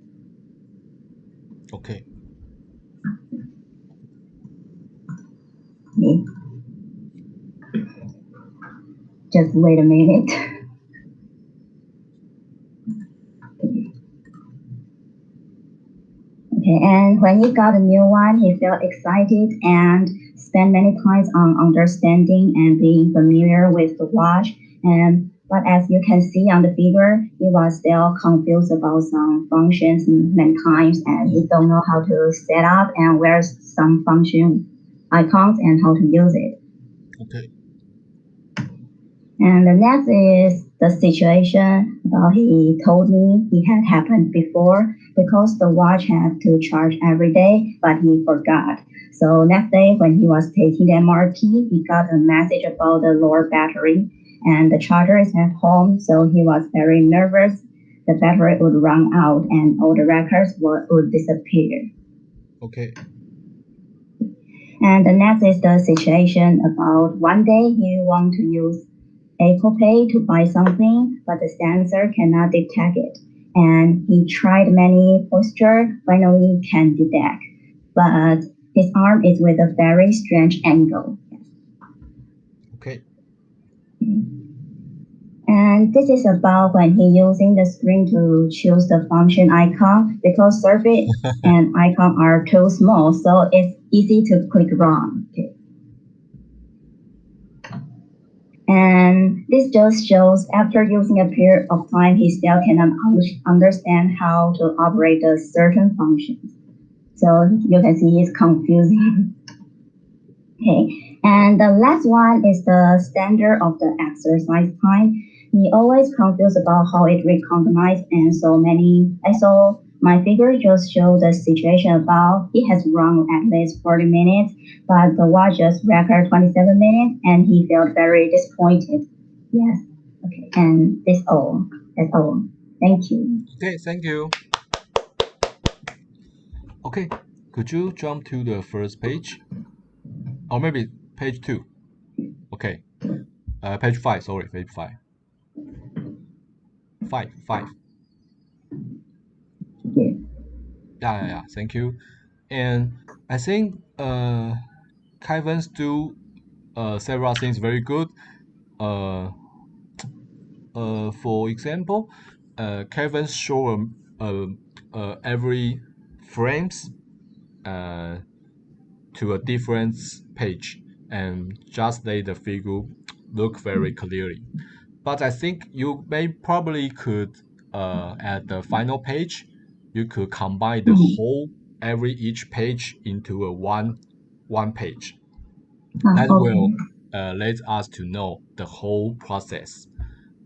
Okay. Just wait a minute. Okay, and when he got a new one, he felt excited and spent many times on understanding and being familiar with the watch. But as you can see on the figure, he was still confused about some functions many times, and he don't know how to set up and where some function icons and how to use it. Okay. And the next is the situation he told me he had happened before because the watch had to charge every day, but he forgot. So next day when he was taking the MRT, he got a message about the lower battery, and the charger is at home, so he was very nervous. The battery would run out and all the records would disappear. Okay. And the next is the situation about one day he want to use Apple Pay to buy something, but the sensor cannot detect it. And he tried many postures, finally can detect. But his arm is with a very strange angle. Okay. And this is about when he using the screen to choose the function icon, because surface and icon are too small, so it's easy to click wrong. Okay. And this just shows after using a period of time, he still cannot understand how to operate a certain functions. So you can see it's confusing. Okay, and the last one is the standard of the exercise time. He always confused about how it recognized, and so my figure just show the situation about he has run at least 40 minutes, but the watch just record 27 minutes, and he felt very disappointed. Yes. Okay, and that's all. Thank you. Okay, thank you. Okay, could you jump to the first page? Or maybe page 2. Okay. Page 5, sorry, page 5. 5. Yeah, thank you. And I think Kevin do several things very good. For example, Kevin show every frames to a different page and just let the figure look very clearly. But I think you probably could at the final page you could combine the whole each page into a one page. That will let us to know the whole process.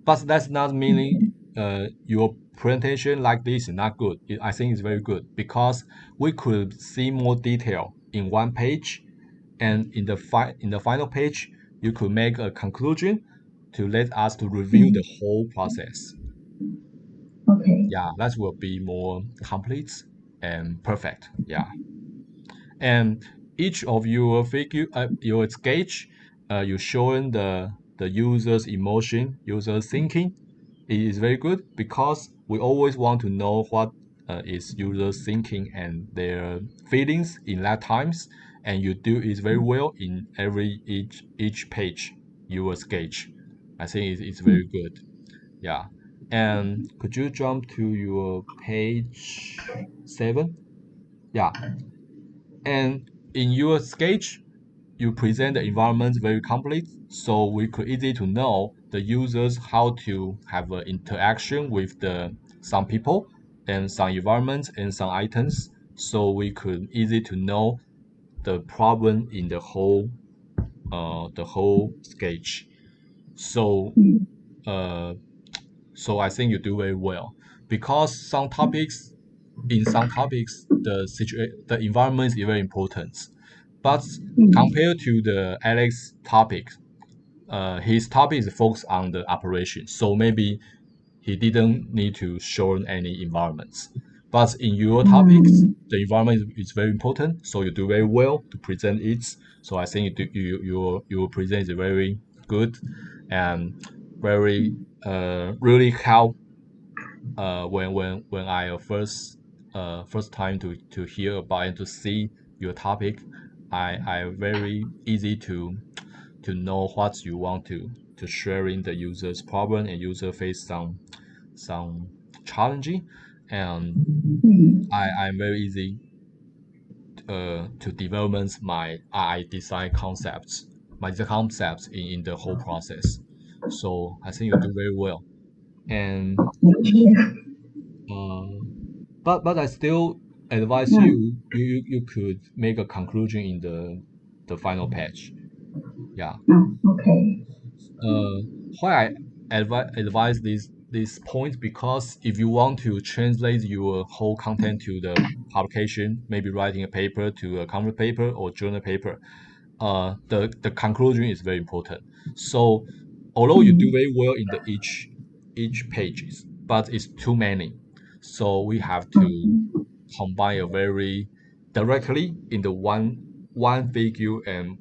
But that's not meaning your presentation like this is not good. I think it's very good because we could see more detail in one page, and in the final page you could make a conclusion to let us to review the whole process. Okay. Yeah, that will be more complete and perfect. Yeah. And each of your figure, your sketch, you showing the the user's emotion, user thinking. It is very good because we always want to know what is users thinking and their feelings in that times, and you do it very well in each page you will sketch. I think it's very good. Yeah. And could you jump to your page 7? Yeah. And in your sketch, you present the environment very complete, so we could easy to know the users how to have an interaction with some people and some environments and some items, so we could easy to know the problem in the whole sketch. So so I think you do very well because in some topics the environment is very important, but compared to the Alex topic, his topic is focused on the operation, so maybe he didn't need to show any environments. But in your topics, the environment is very important, so you do very well to present it. So I think you present is very good and very really help when I first time to hear about and to see your topic. I very easy to know what you want to sharing the user's problem and user face some challenging, and I'm very easy to develop my design concepts in the whole process. So I think you do very well. And but I still advise you could make a conclusion in the final page. Yeah. Okay. Why I advise this point, because if you want to translate your whole content to the publication, maybe writing a paper to a conference paper or journal paper, the conclusion is very important. So although you do very well in the each pages, but it's too many, so we have to combine a very directly in the one figure and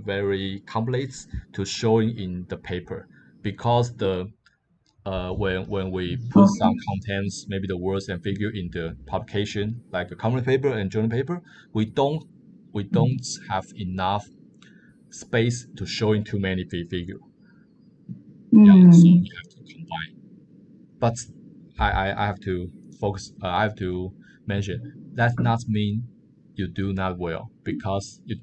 very complex to showing in the paper, because the when we put some contents, maybe the words and figure in the publication, like a conference paper and journal paper, we don't have enough space to showing too many figure. Yeah, so we have to combine. But I have to focus. I have to mention that not mean you do not well, because you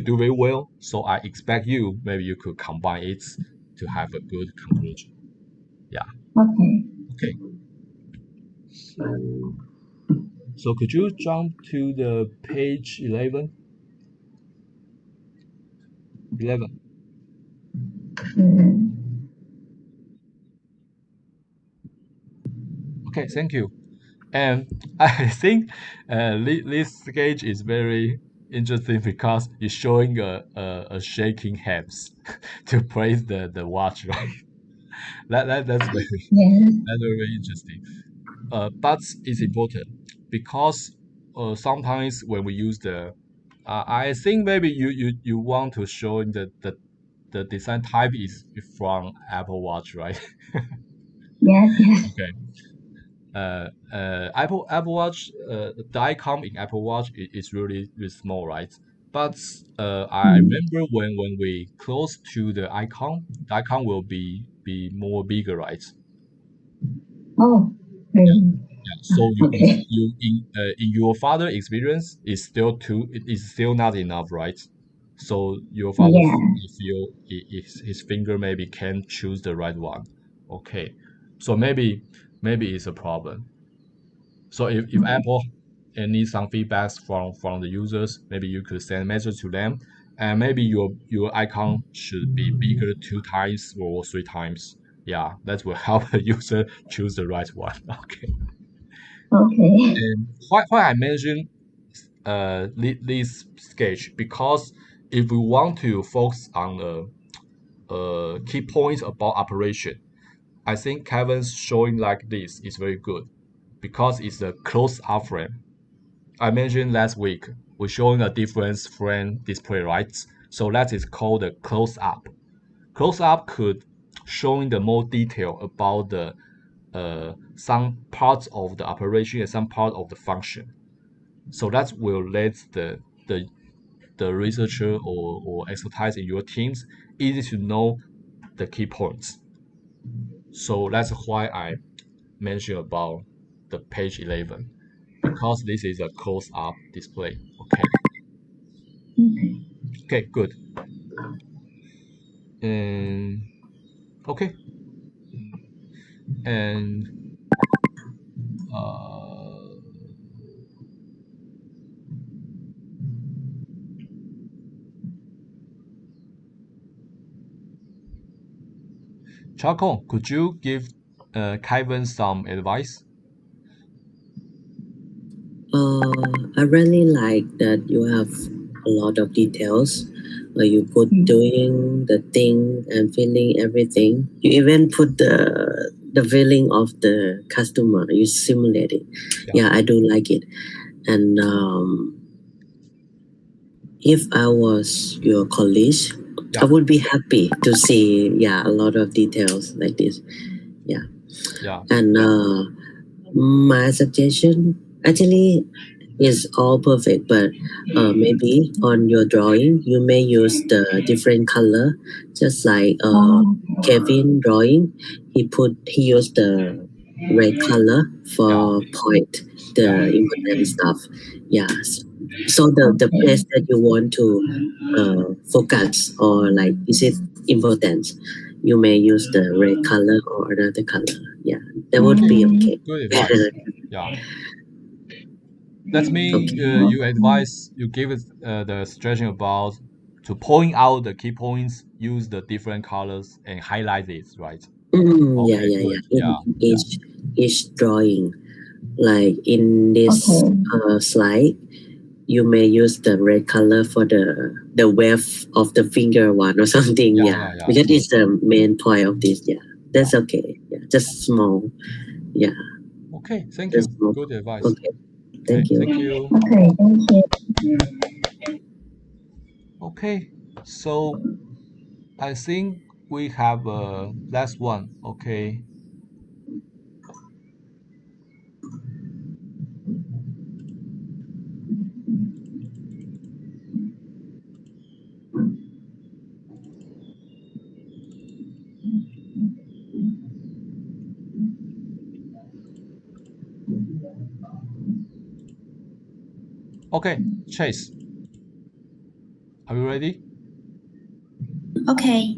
do very well. So I expect maybe you could combine it to have a good conclusion. Yeah. Okay. So could you jump to the page 11? 11. Okay, thank you. And I think this sketch is very interesting because it's showing a shaking hands to praise the watch, right? That's very interesting. But it's important because sometimes when we use I think maybe you want to show the design type is from Apple Watch, right? Yes. Okay. Apple Watch, the icon in Apple Watch is really small, right? But I remember when we close to the icon will be more bigger, right? Oh, really? Yeah. So you in your father experience is still not enough, right? So your father feel his finger maybe can't choose the right one. Okay. So maybe it's a problem. So if Apple needs some feedbacks from the users, maybe you could send a message to them, and maybe your icon should be bigger 2 times or 3 times. Yeah, that will help the user choose the right one. Okay. And why I mentioned this sketch, because if we want to focus on key points about operation, I think Kevin's showing like this is very good because it's a close-up frame. I mentioned last week we're showing a different frame display, right? So that is called a close-up. close-up could showing the more detail about the some parts of the operation and some part of the function. So that will let the researcher or expertise in your teams easy to know the key points. So that's why I mentioned about the page 11, because this is a close-up display. Okay, good. And okay, and Charcoal, could you give Kevin some advice? I really like that you have a lot of details. You put doing the thing and feeling everything. You even put the feeling of the customer. You simulate it. Yeah, I do like it. And if I was your colleague, I would be happy to see a lot of details like this. Yeah. And my suggestion actually is all perfect, but maybe on your drawing you may use the different color, just like Kevin drawing. He used the red color for point the important stuff. Yes. So the place that you want to focus or like is it important, you may use the red color or another color. Yeah, that would be okay. Good advice. That means you give it the suggestion about to point out the key points, use the different colors and highlight it, right? In each drawing, like in this slide, you may use the red color for the wave of the finger one or something. Because it's the main point of this. That's okay. Just small. Okay, thank you. Good advice. Okay. Thank you. Okay, thank you. Okay, so I think we have a last one. Okay. Okay, Chase, are you ready? Okay.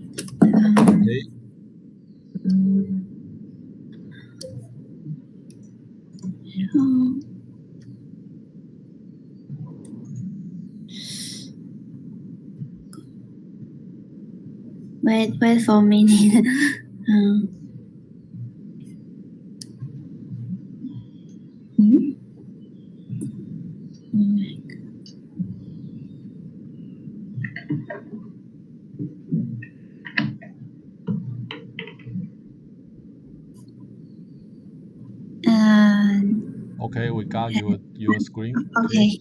Wait for a minute. Okay, we got your screen. Okay.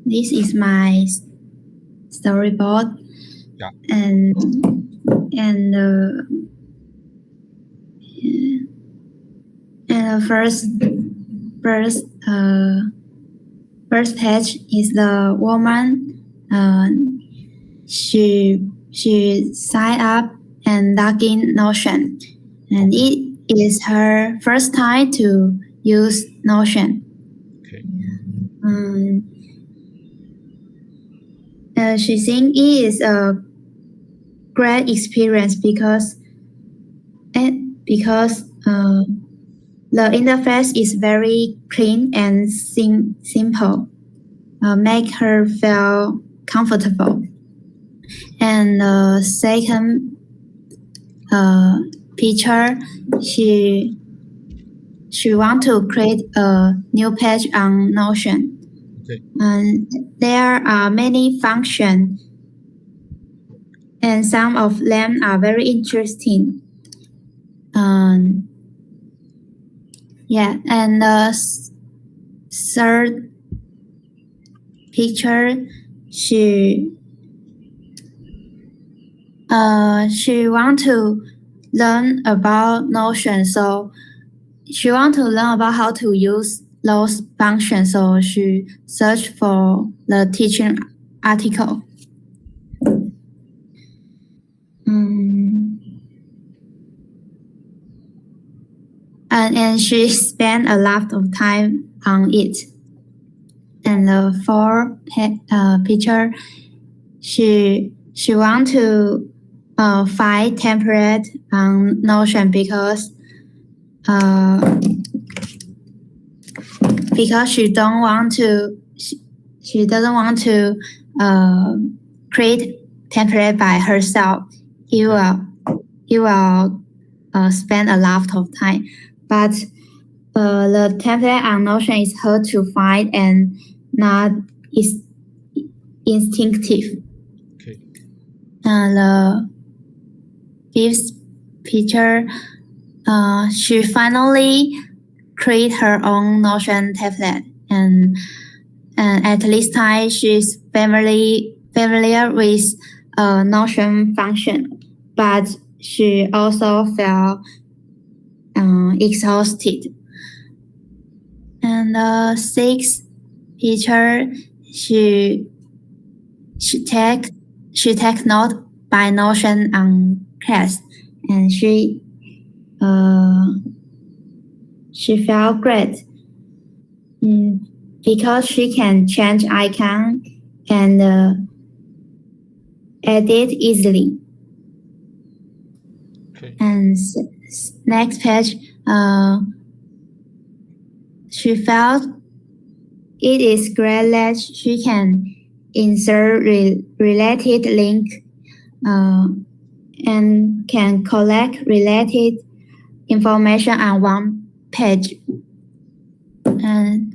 This is my storyboard. And first page is the woman. She signed up and dug in Notion, and it is her first time to use Notion. She thinks it is a great experience because the interface is very clean and simple, make her feel comfortable. And the second picture, she want to create a new page on Notion. And there are many functions, and some of them are very interesting. And the third picture, she want to learn about Notion, so she want to learn about how to use those functions, so she searched for the teaching article. And she spent a lot of time on it. And the fourth picture, she want to find template on Notion because she doesn't want to create template by herself. It will spend a lot of time, but the template on Notion is hard to find and not instinctive. Okay. The fifth picture, she finally create her own Notion template, and at this time she's familiar with Notion function, but she also felt exhausted. And the sixth picture, she take note by Notion on class, and she felt great because she can change icon and edit easily. Okay. And next page, she felt it is great that she can insert related link and can collect related information on one page. And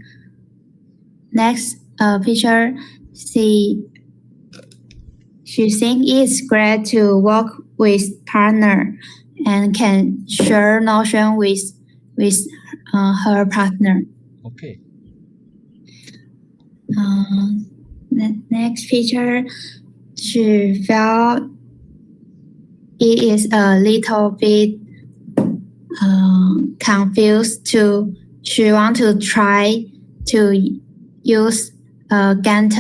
next picture, she thinks it's great to work with partner and can share Notion with her partner. Okay. The next picture, she felt it is a little bit confused too. She want to try to use Gantt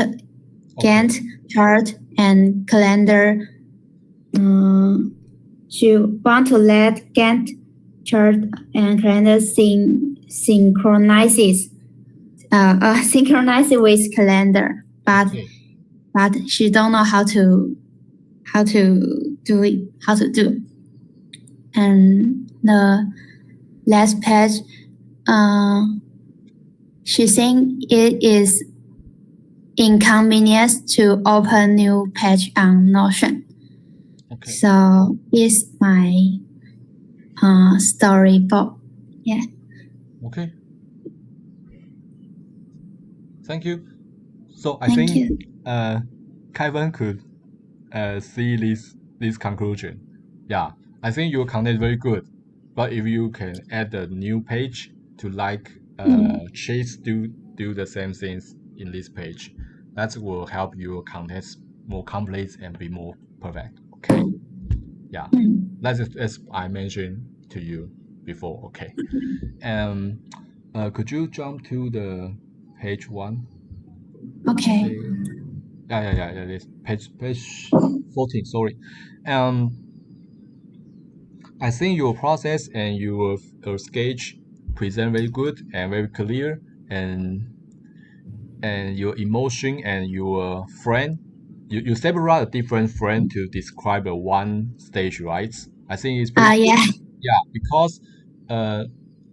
chart and calendar. She want to let Gantt chart and calendar synchronize with calendar, but she don't know how to do. And the last page, she think it is inconvenience to open new page on Notion. Okay. So it's my storyboard. Yeah. Okay. Thank you. So I Thank think you. Kevin could see this conclusion. Yeah, I think your content is very good. But if you can add a new page to Chase do the same things in this page, that will help your content more complete and be more perfect. Okay. Yeah. That's as I mentioned to you before. Okay. Could you jump to the page 1? Okay. Yeah. This page 14. Sorry. I think your process and your sketch present very good and very clear, and your emotion and your friend. You separate a different friend to describe a one stage, right? I think it's pretty Yeah. Yeah, because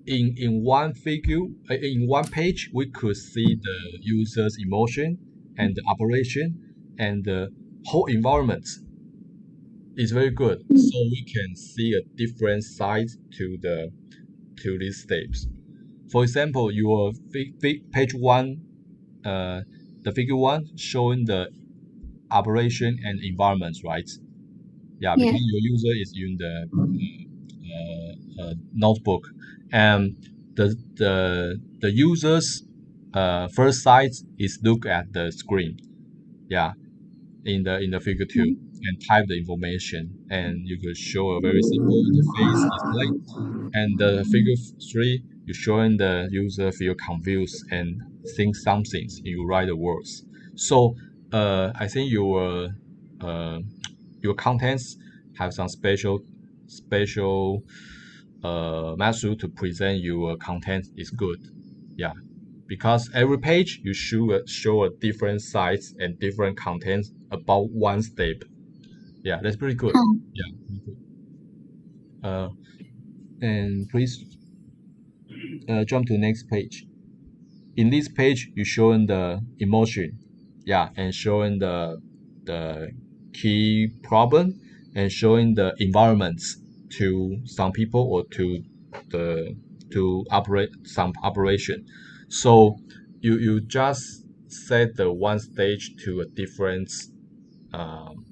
in one figure in one page we could see the user's emotion and the operation and the whole environment is very good, so we can see a different side to these steps. For example, your page 1, the figure 1 showing the operation and environment, right? Yeah, because your user is using the notebook, and the user's first sight is look at the screen, Yeah, in the figure 2 and type the information, and you could show a very simple interface display. And the figure 3, you're showing the user feel confused and think some things. You write the words. So I think your contents have some special method to present your content is good. Yeah, because every page you show a different size and different contents about one step. Yeah, that's pretty good. Yeah, pretty good. And please jump to the next page. In this page, you're showing the emotion, yeah, and showing the key problem, and showing the environments to some people or to operate some operation. So you just set the one stage to a different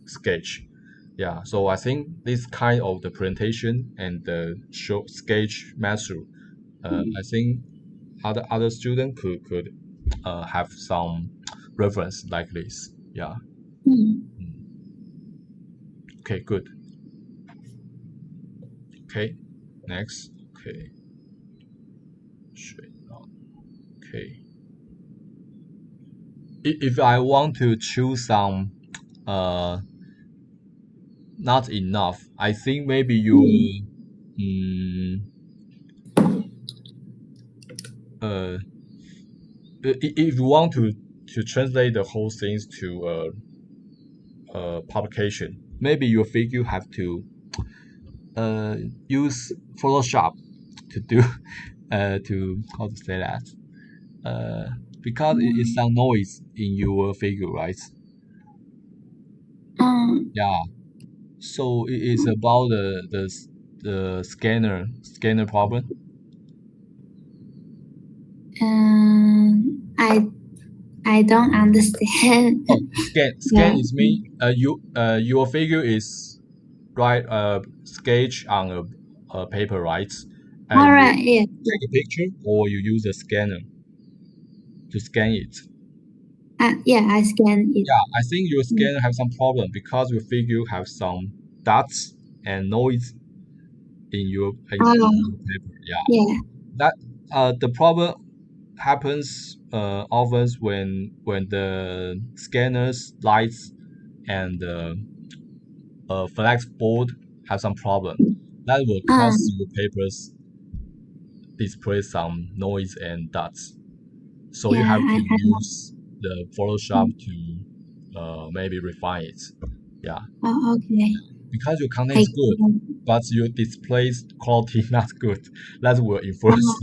sketch. Yeah, so I think this kind of the presentation and the show sketch method, I think other student could have some reference like this. Yeah. Okay, good. Okay, next. Okay. Okay. If I want to choose some not enough, I think maybe you if you want to translate the whole things to publication, maybe your figure have to use Photoshop to do to how to say that because it is some noise in your figure, right? Yeah, so it is about the scanner problem. I don't understand. Oh, scan is mean your figure is right sketch on a paper, right? And All right, you yeah. take a picture or you use a scanner to scan it. Yeah, I scan it. Yeah, I think your scanner have some problem because your figure have some dots and noise in your paper. Yeah, Yeah. that the problem happens often when the scanners lights and flex board have some problem. That will cause your papers display some noise and dots. So you have to use the Photoshop to maybe refine it. Yeah. Oh, okay. Because your content is good, but your display quality not good. That will influence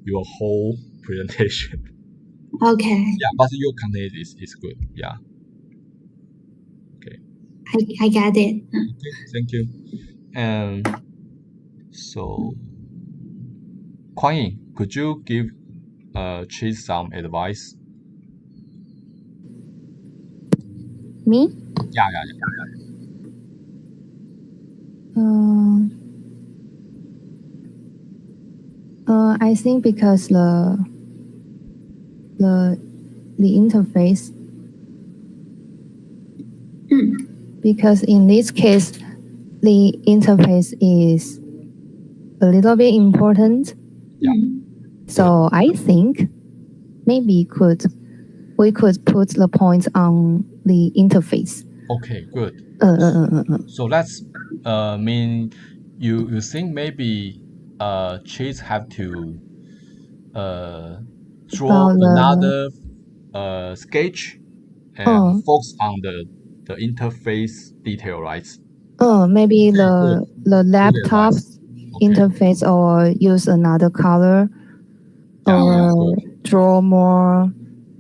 your whole presentation. Okay. Yeah, but your content is good. Yeah. Okay. I got it. Okay, thank you. And so, Kuan Yin, could you give Cheese some advice? Me? Yeah. I think because the interface, because in this case, the interface is a little bit important. Yeah. So I think maybe we could put the points on the interface. Okay, good. So that's mean you think maybe Cheese have to draw another sketch and focus on the interface detail, right? Maybe the laptop's interface, or use another color, or draw more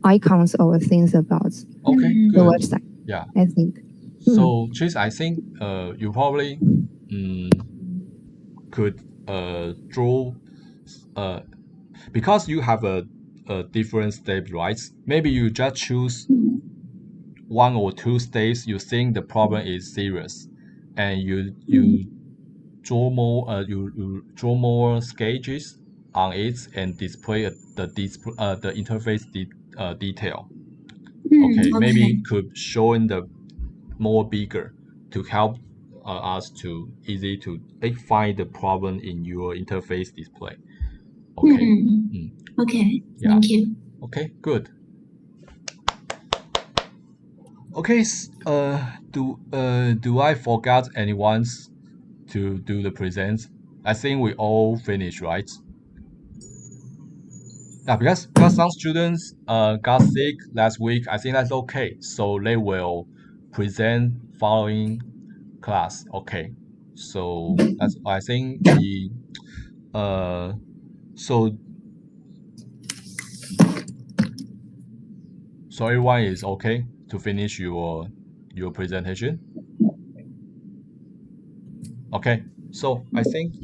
icons or things about the website. Yeah, I think. So, Chase, I think you probably could draw because you have a different step, right? Maybe you just choose one or two steps you think the problem is serious, and you draw more you draw more sketches on it and display the interface detail. Okay, maybe could showing the more bigger to help us to easy to find the problem in your interface display. Okay. Okay. Yeah. Thank you. Okay. Good. Okay. Do I forget anyone to do the presents? I think we all finished, right? Yeah, because some students got sick last week. I think that's okay. So they will present following class. Okay. So that's I think the so everyone is okay to finish your presentation. Okay. So I think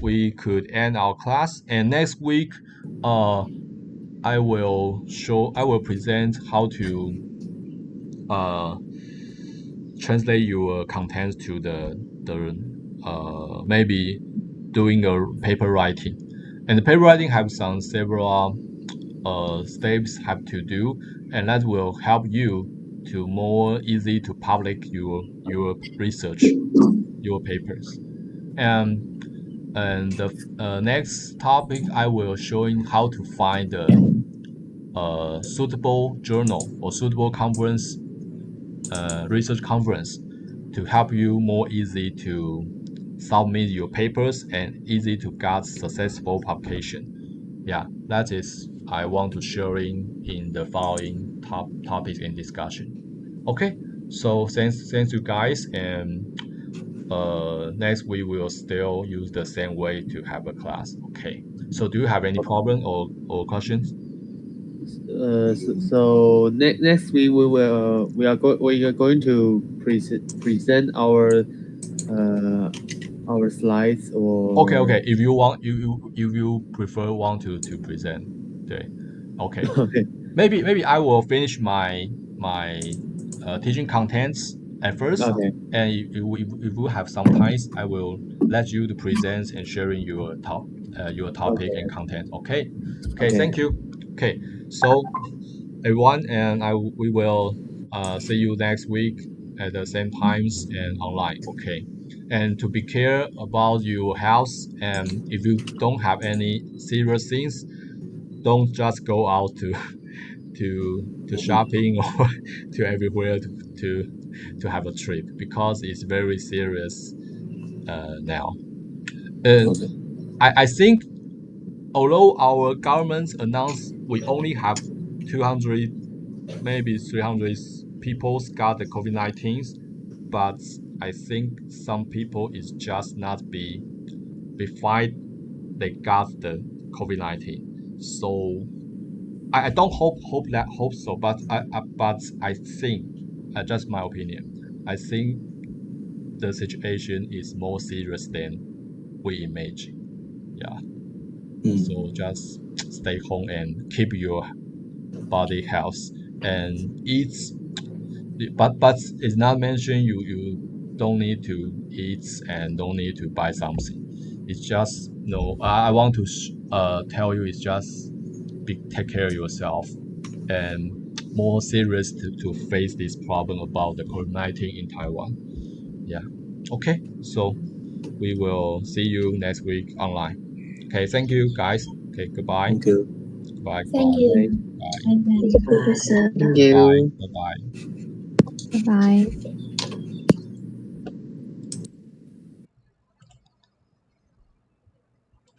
we could end our class, and next week I will present how to translate your contents to the maybe doing a paper writing, and the paper writing have several steps have to do, and that will help you to more easy to publish your research, your papers. And the next topic I will showing how to find the suitable journal or suitable conference, research conference, to help you more easy to submit your papers and easy to get successful publication. Yeah, that is I want to sharing in the following topics in discussion. Okay, so thanks you guys, and next we will still use the same way to have a class. Okay, so do you have any problem or questions? So next week we are going to present our slides or Okay. If you want, you prefer want to present, okay. Okay. Maybe I will finish my teaching contents at first, Okay. and if we have some times, I will let you to present and sharing your topic and content. Okay. Thank you. Okay, so everyone, and we will see you next week at the same times and online. Okay, and to be care about your health, and if you don't have any serious things, don't just go out to shopping or to everywhere to have a trip, because it's very serious now. I think although our government announced we only have 200, maybe 300 people got the COVID-19, but I think some people is just not be fight they got the COVID-19. So I don't hope so, but I think, just my opinion, I think the situation is more serious than we imagine. Yeah. So just stay home and keep your body health, and eat. But it's not mentioned you don't need to eat and don't need to buy something. It's just I want to tell you, it's just take care of yourself, and more serious to face this problem about the COVID-19 in Taiwan. Yeah. Okay. So we will see you next week online. Okay. Thank you, guys. Okay. Goodbye. Thank you. Bye. Thank you. Bye. Thank you, Professor. Thank you. Bye. Bye. Bye bye.